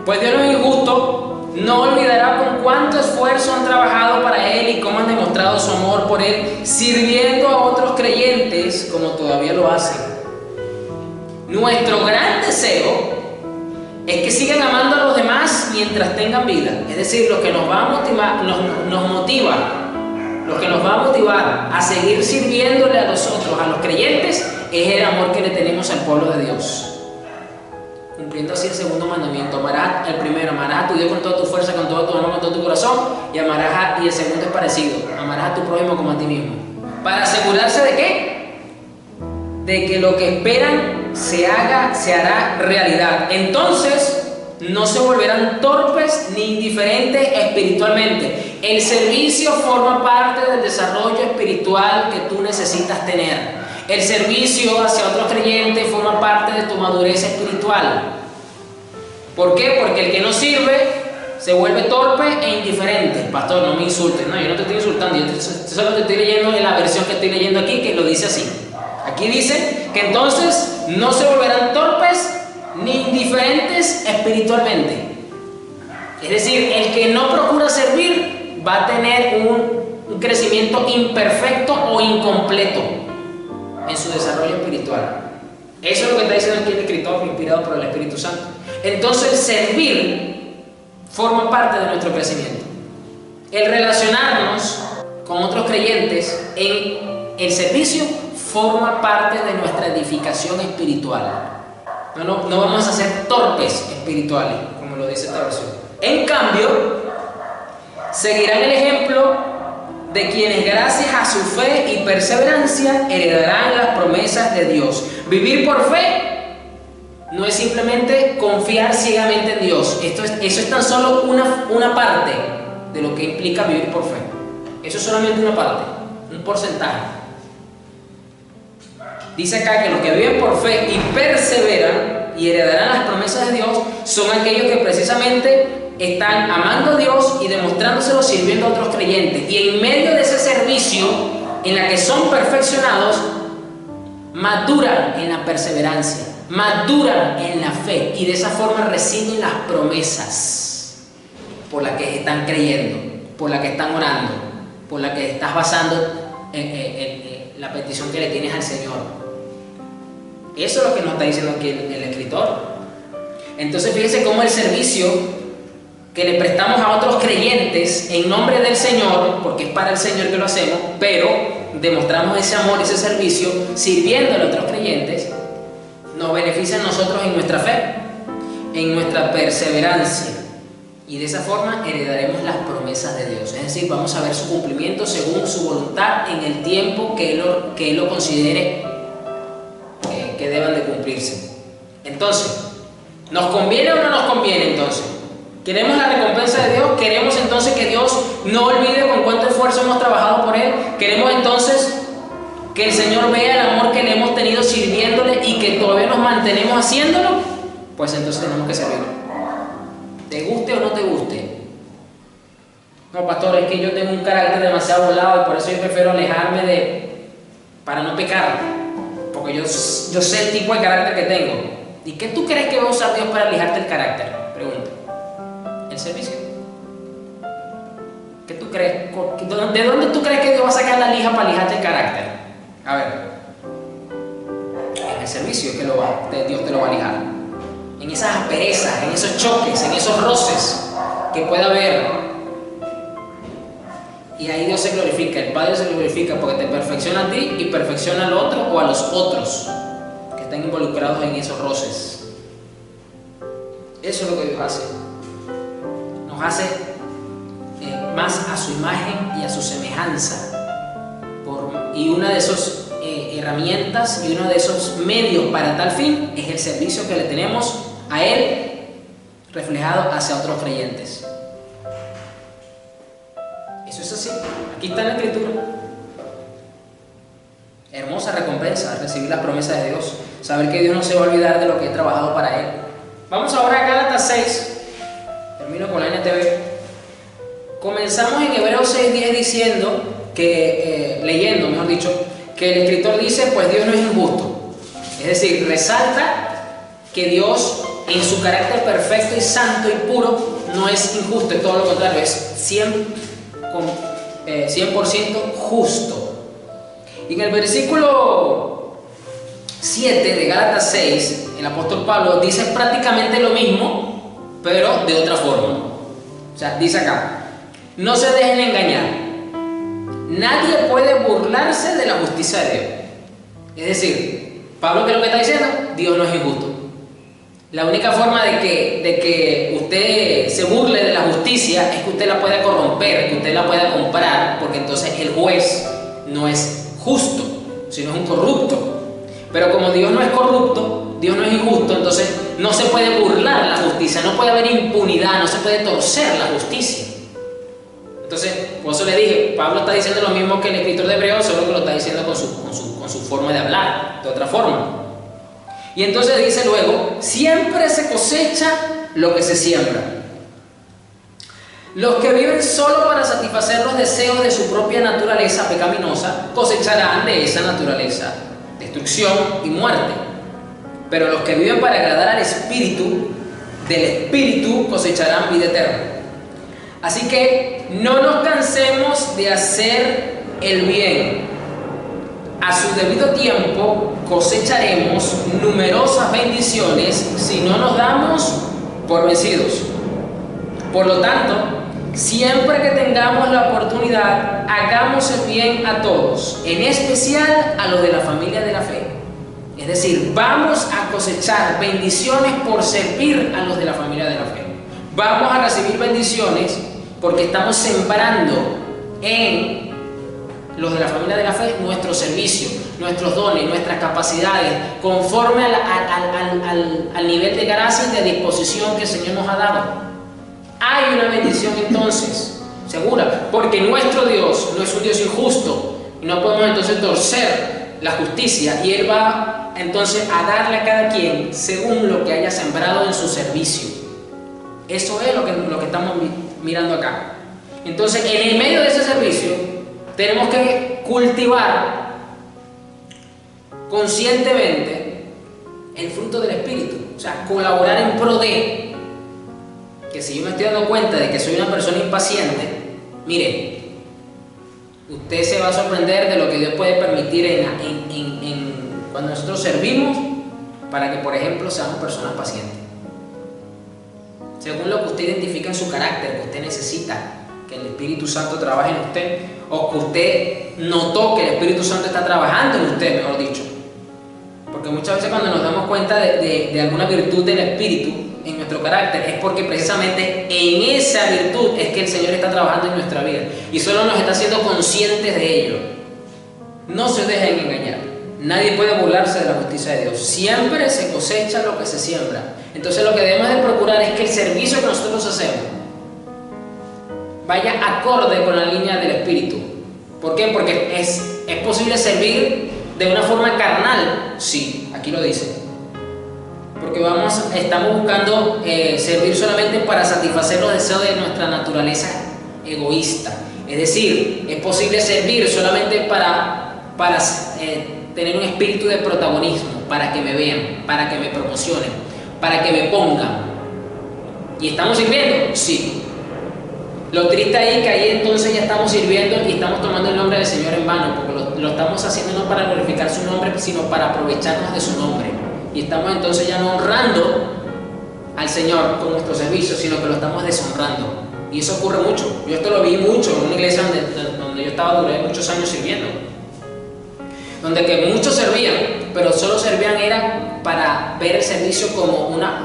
Pues Dios no es injusto, no olvidará con cuánto esfuerzo han trabajado para Él y cómo han demostrado su amor por Él, sirviendo a otros creyentes como todavía lo hacen. Nuestro gran deseo es que sigan amando a los demás mientras tengan vida. Es decir, lo que nos va a motivar, nos motiva, lo que nos va a motivar a seguir sirviéndole a los otros, a los creyentes, es el amor que le tenemos al pueblo de Dios. Cumpliendo así el segundo mandamiento, amarás el primero, amarás a tu Dios con toda tu fuerza, con todo tu alma, con todo tu corazón, y el segundo es parecido, amarás a tu prójimo como a ti mismo. Para asegurarse de ¿qué? De que lo que esperan se hará realidad. Entonces no se volverán torpes ni indiferentes espiritualmente. El servicio forma parte del desarrollo espiritual que tú necesitas tener. El servicio hacia otros creyentes forma parte de tu madurez espiritual. ¿Por qué? Porque el que no sirve se vuelve torpe e indiferente. Pastor, no me insultes. No, yo no te estoy insultando. Yo solo te estoy leyendo en la versión que estoy leyendo aquí, que lo dice así. Aquí dice que entonces no se volverán torpes ni indiferentes espiritualmente. Es decir, el que no procura servir va a tener un crecimiento imperfecto o incompleto en su desarrollo espiritual. Eso es lo que está diciendo aquí el escritor, inspirado por el Espíritu Santo. Entonces el servir forma parte de nuestro crecimiento. El relacionarnos con otros creyentes en el servicio forma parte de nuestra edificación espiritual. No vamos a ser torpes espirituales, como lo dice esta versión. En cambio, seguirán el ejemplo de quienes gracias a su fe y perseverancia heredarán las promesas de Dios. Vivir por fe no es simplemente confiar ciegamente en Dios. Eso es tan solo una parte de lo que implica vivir por fe. Eso es solamente una parte, un porcentaje. Dice acá que los que viven por fe y perseveran y heredarán las promesas de Dios son aquellos que precisamente están amando a Dios y demostrándoselo sirviendo a otros creyentes. Y en medio de ese servicio en la que son perfeccionados, maduran en la perseverancia, maduran en la fe y de esa forma reciben las promesas por las que están creyendo, por las que están orando, por las que estás basando en la petición que le tienes al Señor. Eso es lo que nos está diciendo aquí el escritor. Entonces fíjense cómo el servicio que le prestamos a otros creyentes en nombre del Señor, porque es para el Señor que lo hacemos, pero demostramos ese amor, ese servicio, sirviendo a otros creyentes, nos beneficia a nosotros en nuestra fe, en nuestra perseverancia, y de esa forma heredaremos las promesas de Dios. Es decir, vamos a ver su cumplimiento según su voluntad en el tiempo que Él lo considere que deban de cumplirse. Entonces, ¿nos conviene o no nos conviene entonces? ¿Queremos la recompensa de Dios? ¿Queremos entonces que Dios no olvide con cuánto esfuerzo hemos trabajado por Él? ¿Queremos entonces que el Señor vea el amor que le hemos tenido sirviéndole y que todavía nos mantenemos haciéndolo? Pues entonces tenemos que servirlo. ¿Te guste o no te guste? No, pastor, es que yo tengo un carácter demasiado volado y por eso yo prefiero alejarme para no pecar. Porque yo sé el tipo de carácter que tengo. ¿Y qué tú crees que va a usar Dios para alejarte el carácter? Pregunta. El servicio. ¿Qué tú crees? ¿De dónde tú crees que Dios va a sacar la lija para lijarte el carácter? A ver. En el servicio es que Dios te lo va a lijar. En esas asperezas, en esos choques, en esos roces que pueda haber. Y ahí Dios se glorifica, el Padre se glorifica porque te perfecciona a ti y perfecciona al otro o a los otros que están involucrados en esos roces. Eso es lo que Dios hace. Nos hace más a su imagen y a su semejanza. Y una de esas herramientas y uno de esos medios para tal fin es el servicio que le tenemos a Él reflejado hacia otros creyentes. Eso es así. Aquí está en la Escritura. Hermosa recompensa recibir las promesas de Dios. Saber que Dios no se va a olvidar de lo que he trabajado para Él. Vamos ahora a Gálatas 6. Termino con la NTV. Comenzamos en Hebreos 6:10 diciendo que, leyendo, mejor dicho, que el escritor dice, pues Dios no es injusto. Es decir, resalta que Dios, en su carácter perfecto y santo y puro, no es injusto, es todo lo contrario, es 100% justo. Y en el versículo 7 de Gálatas 6, el apóstol Pablo dice prácticamente lo mismo, pero de otra forma. O sea, dice acá, no se dejen engañar. Nadie puede burlarse de la justicia de Dios. Es decir, Pablo, ¿qué es lo que está diciendo? Dios no es injusto. La única forma de que usted se burle de la justicia es que usted la pueda corromper, que usted la pueda comprar, porque entonces el juez no es justo, sino es un corrupto. Pero como Dios no es corrupto, Dios no es injusto, entonces no se puede burlar la justicia, no puede haber impunidad, no se puede torcer la justicia. Entonces, por eso le dije, Pablo está diciendo lo mismo que el escritor de Hebreos, solo que lo está diciendo con su forma de hablar, de otra forma. Y entonces dice luego, siempre se cosecha lo que se siembra. Los que viven solo para satisfacer los deseos de su propia naturaleza pecaminosa cosecharán de esa naturaleza destrucción y muerte. Pero los que viven para agradar al Espíritu, del Espíritu cosecharán vida eterna. Así que no nos cansemos de hacer el bien. A su debido tiempo cosecharemos numerosas bendiciones si no nos damos por vencidos. Por lo tanto, siempre que tengamos la oportunidad, hagamos el bien a todos, en especial a los de la familia de la fe. Es decir, vamos a cosechar bendiciones por servir a los de la familia de la fe. Vamos a recibir bendiciones porque estamos sembrando en los de la familia de la fe nuestro servicio, nuestros dones, nuestras capacidades, conforme al nivel de gracia y de disposición que el Señor nos ha dado. Hay una bendición entonces, segura, porque nuestro Dios no es un Dios injusto y no podemos entonces torcer la justicia, y Él va entonces a darle a cada quien según lo que haya sembrado en su servicio. Eso es lo que estamos mirando acá. Entonces, en el medio de ese servicio tenemos que cultivar conscientemente el fruto del Espíritu, o sea, colaborar en pro de que si yo me estoy dando cuenta de que soy una persona impaciente, mire, usted se va a sorprender de lo que Dios puede permitir cuando nosotros servimos para que, por ejemplo, seamos personas pacientes. Según lo que usted identifica en su carácter, que usted necesita que el Espíritu Santo trabaje en usted, o que usted notó que el Espíritu Santo está trabajando en usted, mejor dicho. Porque muchas veces cuando nos damos cuenta de alguna virtud del Espíritu en nuestro carácter, es porque precisamente en esa virtud es que el Señor está trabajando en nuestra vida, y solo nos está haciendo conscientes de ello. No se dejen engañar. Nadie puede burlarse de la justicia de Dios. Siempre se cosecha lo que se siembra. Entonces lo que debemos de procurar es que el servicio que nosotros hacemos vaya acorde con la línea del Espíritu. ¿Por qué? Porque es posible servir de una forma carnal. Sí, aquí lo dice. Porque estamos buscando servir solamente para satisfacer los deseos de nuestra naturaleza egoísta. Es decir, es posible servir solamente para tener un espíritu de protagonismo, para que me vean, para que me promocionen, para que me pongan. ¿Y estamos sirviendo? Sí. Lo triste ahí es que ahí entonces ya estamos sirviendo y estamos tomando el nombre del Señor en vano, porque lo estamos haciendo no para glorificar su nombre, sino para aprovecharnos de su nombre. Y estamos entonces ya no honrando al Señor con nuestro servicio, sino que lo estamos deshonrando. Y eso ocurre mucho. Yo esto lo vi mucho en una iglesia donde yo estaba, duré muchos años sirviendo. Donde que muchos servían, pero solo servían era para ver el servicio como una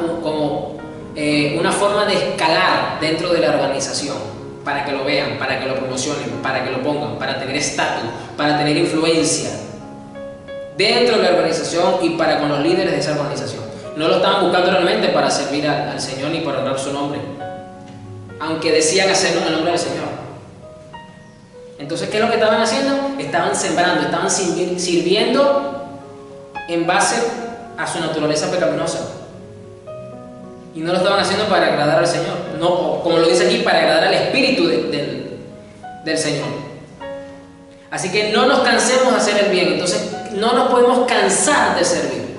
forma de escalar dentro de la organización, para que lo vean, para que lo promocionen, para que lo pongan, para tener estatus, para tener influencia dentro de la organización y para con los líderes de esa organización. No lo estaban buscando realmente para servir al Señor ni para honrar su nombre, aunque decían hacerlo en el nombre del Señor. Entonces, ¿qué es lo que estaban haciendo? Estaban sembrando, estaban sirviendo en base a su naturaleza pecaminosa. Y no lo estaban haciendo para agradar al Señor. No, como lo dice aquí, para agradar al Espíritu del Señor. Así que no nos cansemos de hacer el bien. Entonces, no nos podemos cansar de servir.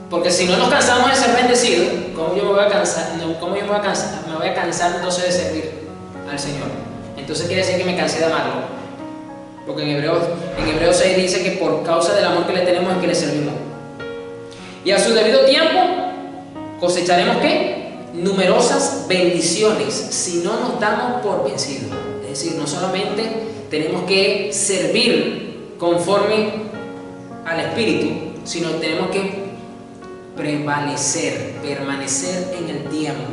Porque si no nos cansamos de ser bendecidos, ¿cómo yo me voy a cansar? ¿Cómo yo me voy a cansar entonces de servir al Señor? Entonces quiere decir que me cansé de amarlo. Porque en Hebreos 6 dice que por causa del amor que le tenemos es que le servimos. Y a su debido tiempo cosecharemos ¿qué? Numerosas bendiciones si no nos damos por vencidos. Es decir, no solamente tenemos que servir conforme al Espíritu, sino tenemos que prevalecer, permanecer en el tiempo.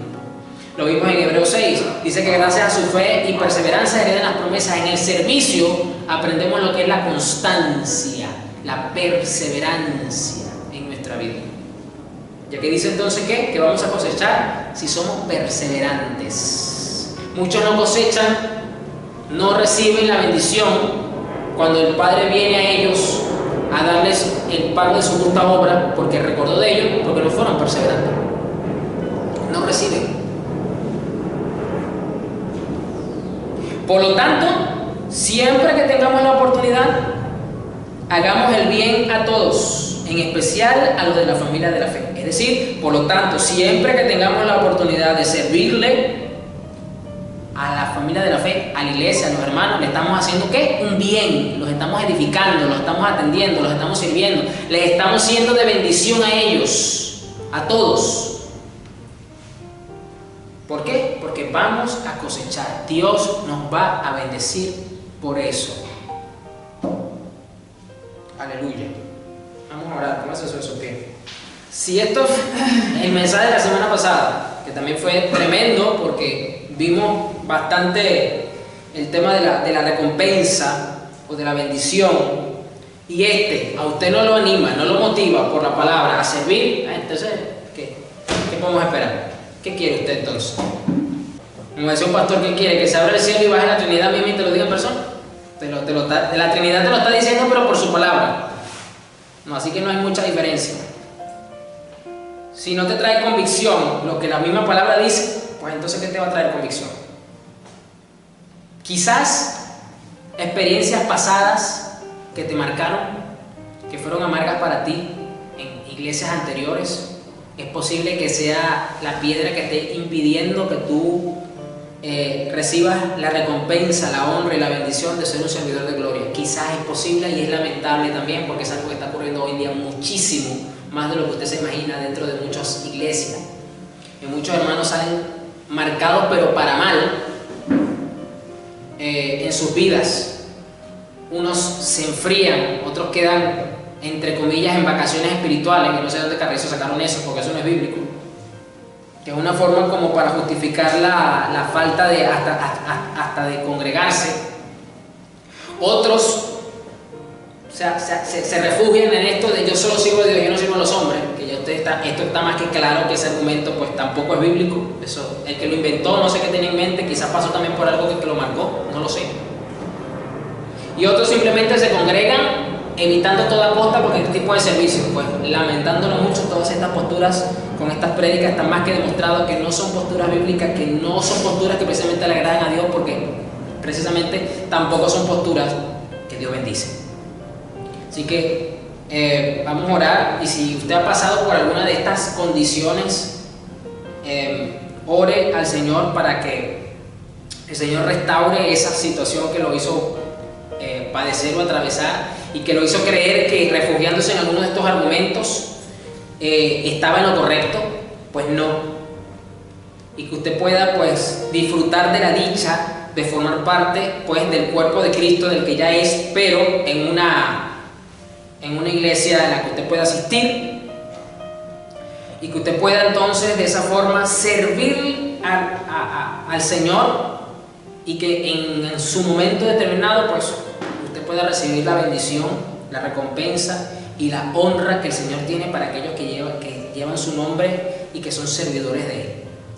Lo vimos en Hebreos 6, dice que gracias a su fe y perseverancia heredan las promesas. En el servicio aprendemos lo que es la constancia, la perseverancia en nuestra vida. Ya que dice entonces que vamos a cosechar si somos perseverantes. Muchos no cosechan, no reciben la bendición cuando el Padre viene a ellos a darles el pago de su justa obra, porque recordó de ellos, porque no fueron perseverantes. No reciben. Por lo tanto, siempre que tengamos la oportunidad, hagamos el bien a todos, en especial a los de la familia de la fe. Es decir, por lo tanto, siempre que tengamos la oportunidad de servirle a la familia de la fe, a la iglesia, a los hermanos, le estamos haciendo ¿qué? Un bien, los estamos edificando, los estamos atendiendo, los estamos sirviendo, les estamos siendo de bendición a ellos, a todos. ¿Por qué? Porque vamos a cosechar. Dios nos va a bendecir por eso. Aleluya. Vamos a orar, póngase sobre su pie. Si esto es el mensaje de la semana pasada, que también fue tremendo porque vimos bastante el tema de la recompensa o de la bendición, y a usted no lo anima, no lo motiva por la palabra a servir, entonces, ¿qué podemos esperar? ¿Qué quiere usted entonces? Como decía un pastor, ¿qué quiere? ¿Que se abra el cielo y baje la Trinidad misma y te lo diga en persona? De la Trinidad te lo está diciendo, pero por su palabra. No, así que no hay mucha diferencia. Si no te trae convicción lo que la misma palabra dice, pues entonces ¿qué te va a traer convicción? Quizás experiencias pasadas que te marcaron, que fueron amargas para ti en iglesias anteriores. Es posible que sea la piedra que esté impidiendo que tú recibas la recompensa, la honra y la bendición de ser un servidor de gloria. Quizás es posible y es lamentable también, porque es algo que está ocurriendo hoy en día muchísimo, más de lo que usted se imagina dentro de muchas iglesias. Y muchos hermanos salen marcados, pero para mal, en sus vidas. Unos se enfrían, otros quedan, entre comillas, en vacaciones espirituales, que no sé de dónde Carrizo sacaron eso, porque eso no es bíblico, que es una forma como para justificar la falta de hasta de congregarse. Otros se refugian en esto de yo solo sirvo a Dios, yo no sirvo a los hombres, que ya esto está más que claro que ese argumento pues tampoco es bíblico. Eso, el que lo inventó no sé qué tenía en mente, quizás pasó también por algo que lo marcó, no lo sé. Y otros simplemente se congregan evitando toda costa porque este tipo de servicio, pues lamentándolo mucho, todas estas posturas con estas prédicas están más que demostrado que no son posturas bíblicas, que no son posturas que precisamente le agradan a Dios, porque precisamente tampoco son posturas que Dios bendice. Así que vamos a orar, y si usted ha pasado por alguna de estas condiciones, ore al Señor para que el Señor restaure esa situación que lo hizo padecer o atravesar, y que lo hizo creer que refugiándose en alguno de estos argumentos estaba en lo correcto. Pues no, y que usted pueda pues disfrutar de la dicha de formar parte pues del cuerpo de Cristo, del que ya es, pero en una iglesia en la que usted pueda asistir, y que usted pueda entonces de esa forma servir al Señor, y que en su momento determinado pues usted pueda recibir la bendición, la recompensa y la honra que el Señor tiene para aquellos que llevan su nombre y que son servidores de Él.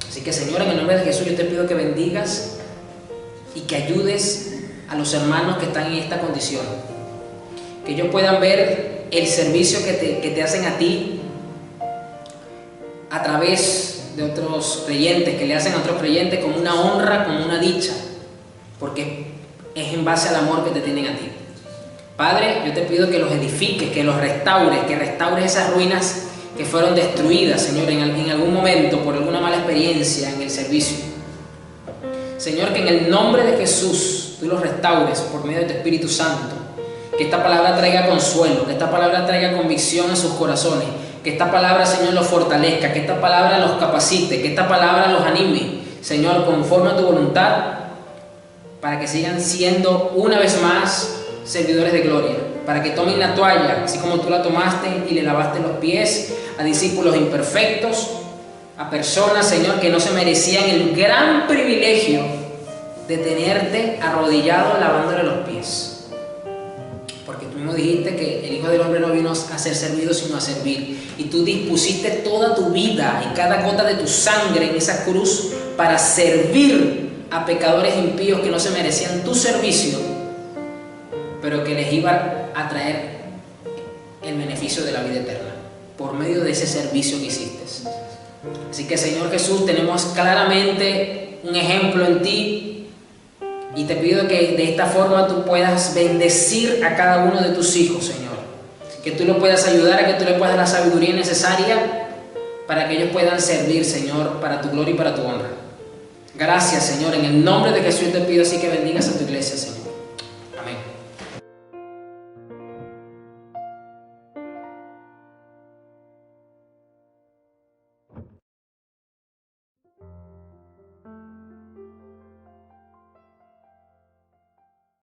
Así que, Señor, en el nombre de Jesús yo te pido que bendigas y que ayudes a los hermanos que están en esta condición, que ellos puedan ver el servicio que te hacen a ti a través de otros creyentes, que le hacen a otros creyentes, como una honra, como una dicha, porque es en base al amor que te tienen a ti. Padre, yo te pido que los edifiques, que los restaures, que restaures esas ruinas que fueron destruidas, Señor, en algún momento por alguna mala experiencia en el servicio. Señor, que en el nombre de Jesús tú los restaures por medio de tu Espíritu Santo. Que esta palabra traiga consuelo, que esta palabra traiga convicción en sus corazones, que esta palabra, Señor, los fortalezca, que esta palabra los capacite, que esta palabra los anime, Señor, conforme a tu voluntad, para que sigan siendo una vez más servidores de gloria, para que tomen la toalla, así como tú la tomaste y le lavaste los pies a discípulos imperfectos, a personas, Señor, que no se merecían el gran privilegio de tenerte arrodillado lavándole los pies. Porque tú mismo dijiste que el Hijo del Hombre no vino a ser servido, sino a servir. Y tú dispusiste toda tu vida y cada gota de tu sangre en esa cruz para servir a pecadores impíos que no se merecían tu servicio, pero que les iba a traer el beneficio de la vida eterna por medio de ese servicio que hiciste. Así que, Señor Jesús, tenemos claramente un ejemplo en ti y te pido que de esta forma tú puedas bendecir a cada uno de tus hijos, Señor. Que tú los puedas ayudar, a que tú les puedas dar la sabiduría necesaria para que ellos puedan servir, Señor, para tu gloria y para tu honra. Gracias, Señor. En el nombre de Jesús te pido así que bendigas a tu iglesia, Señor.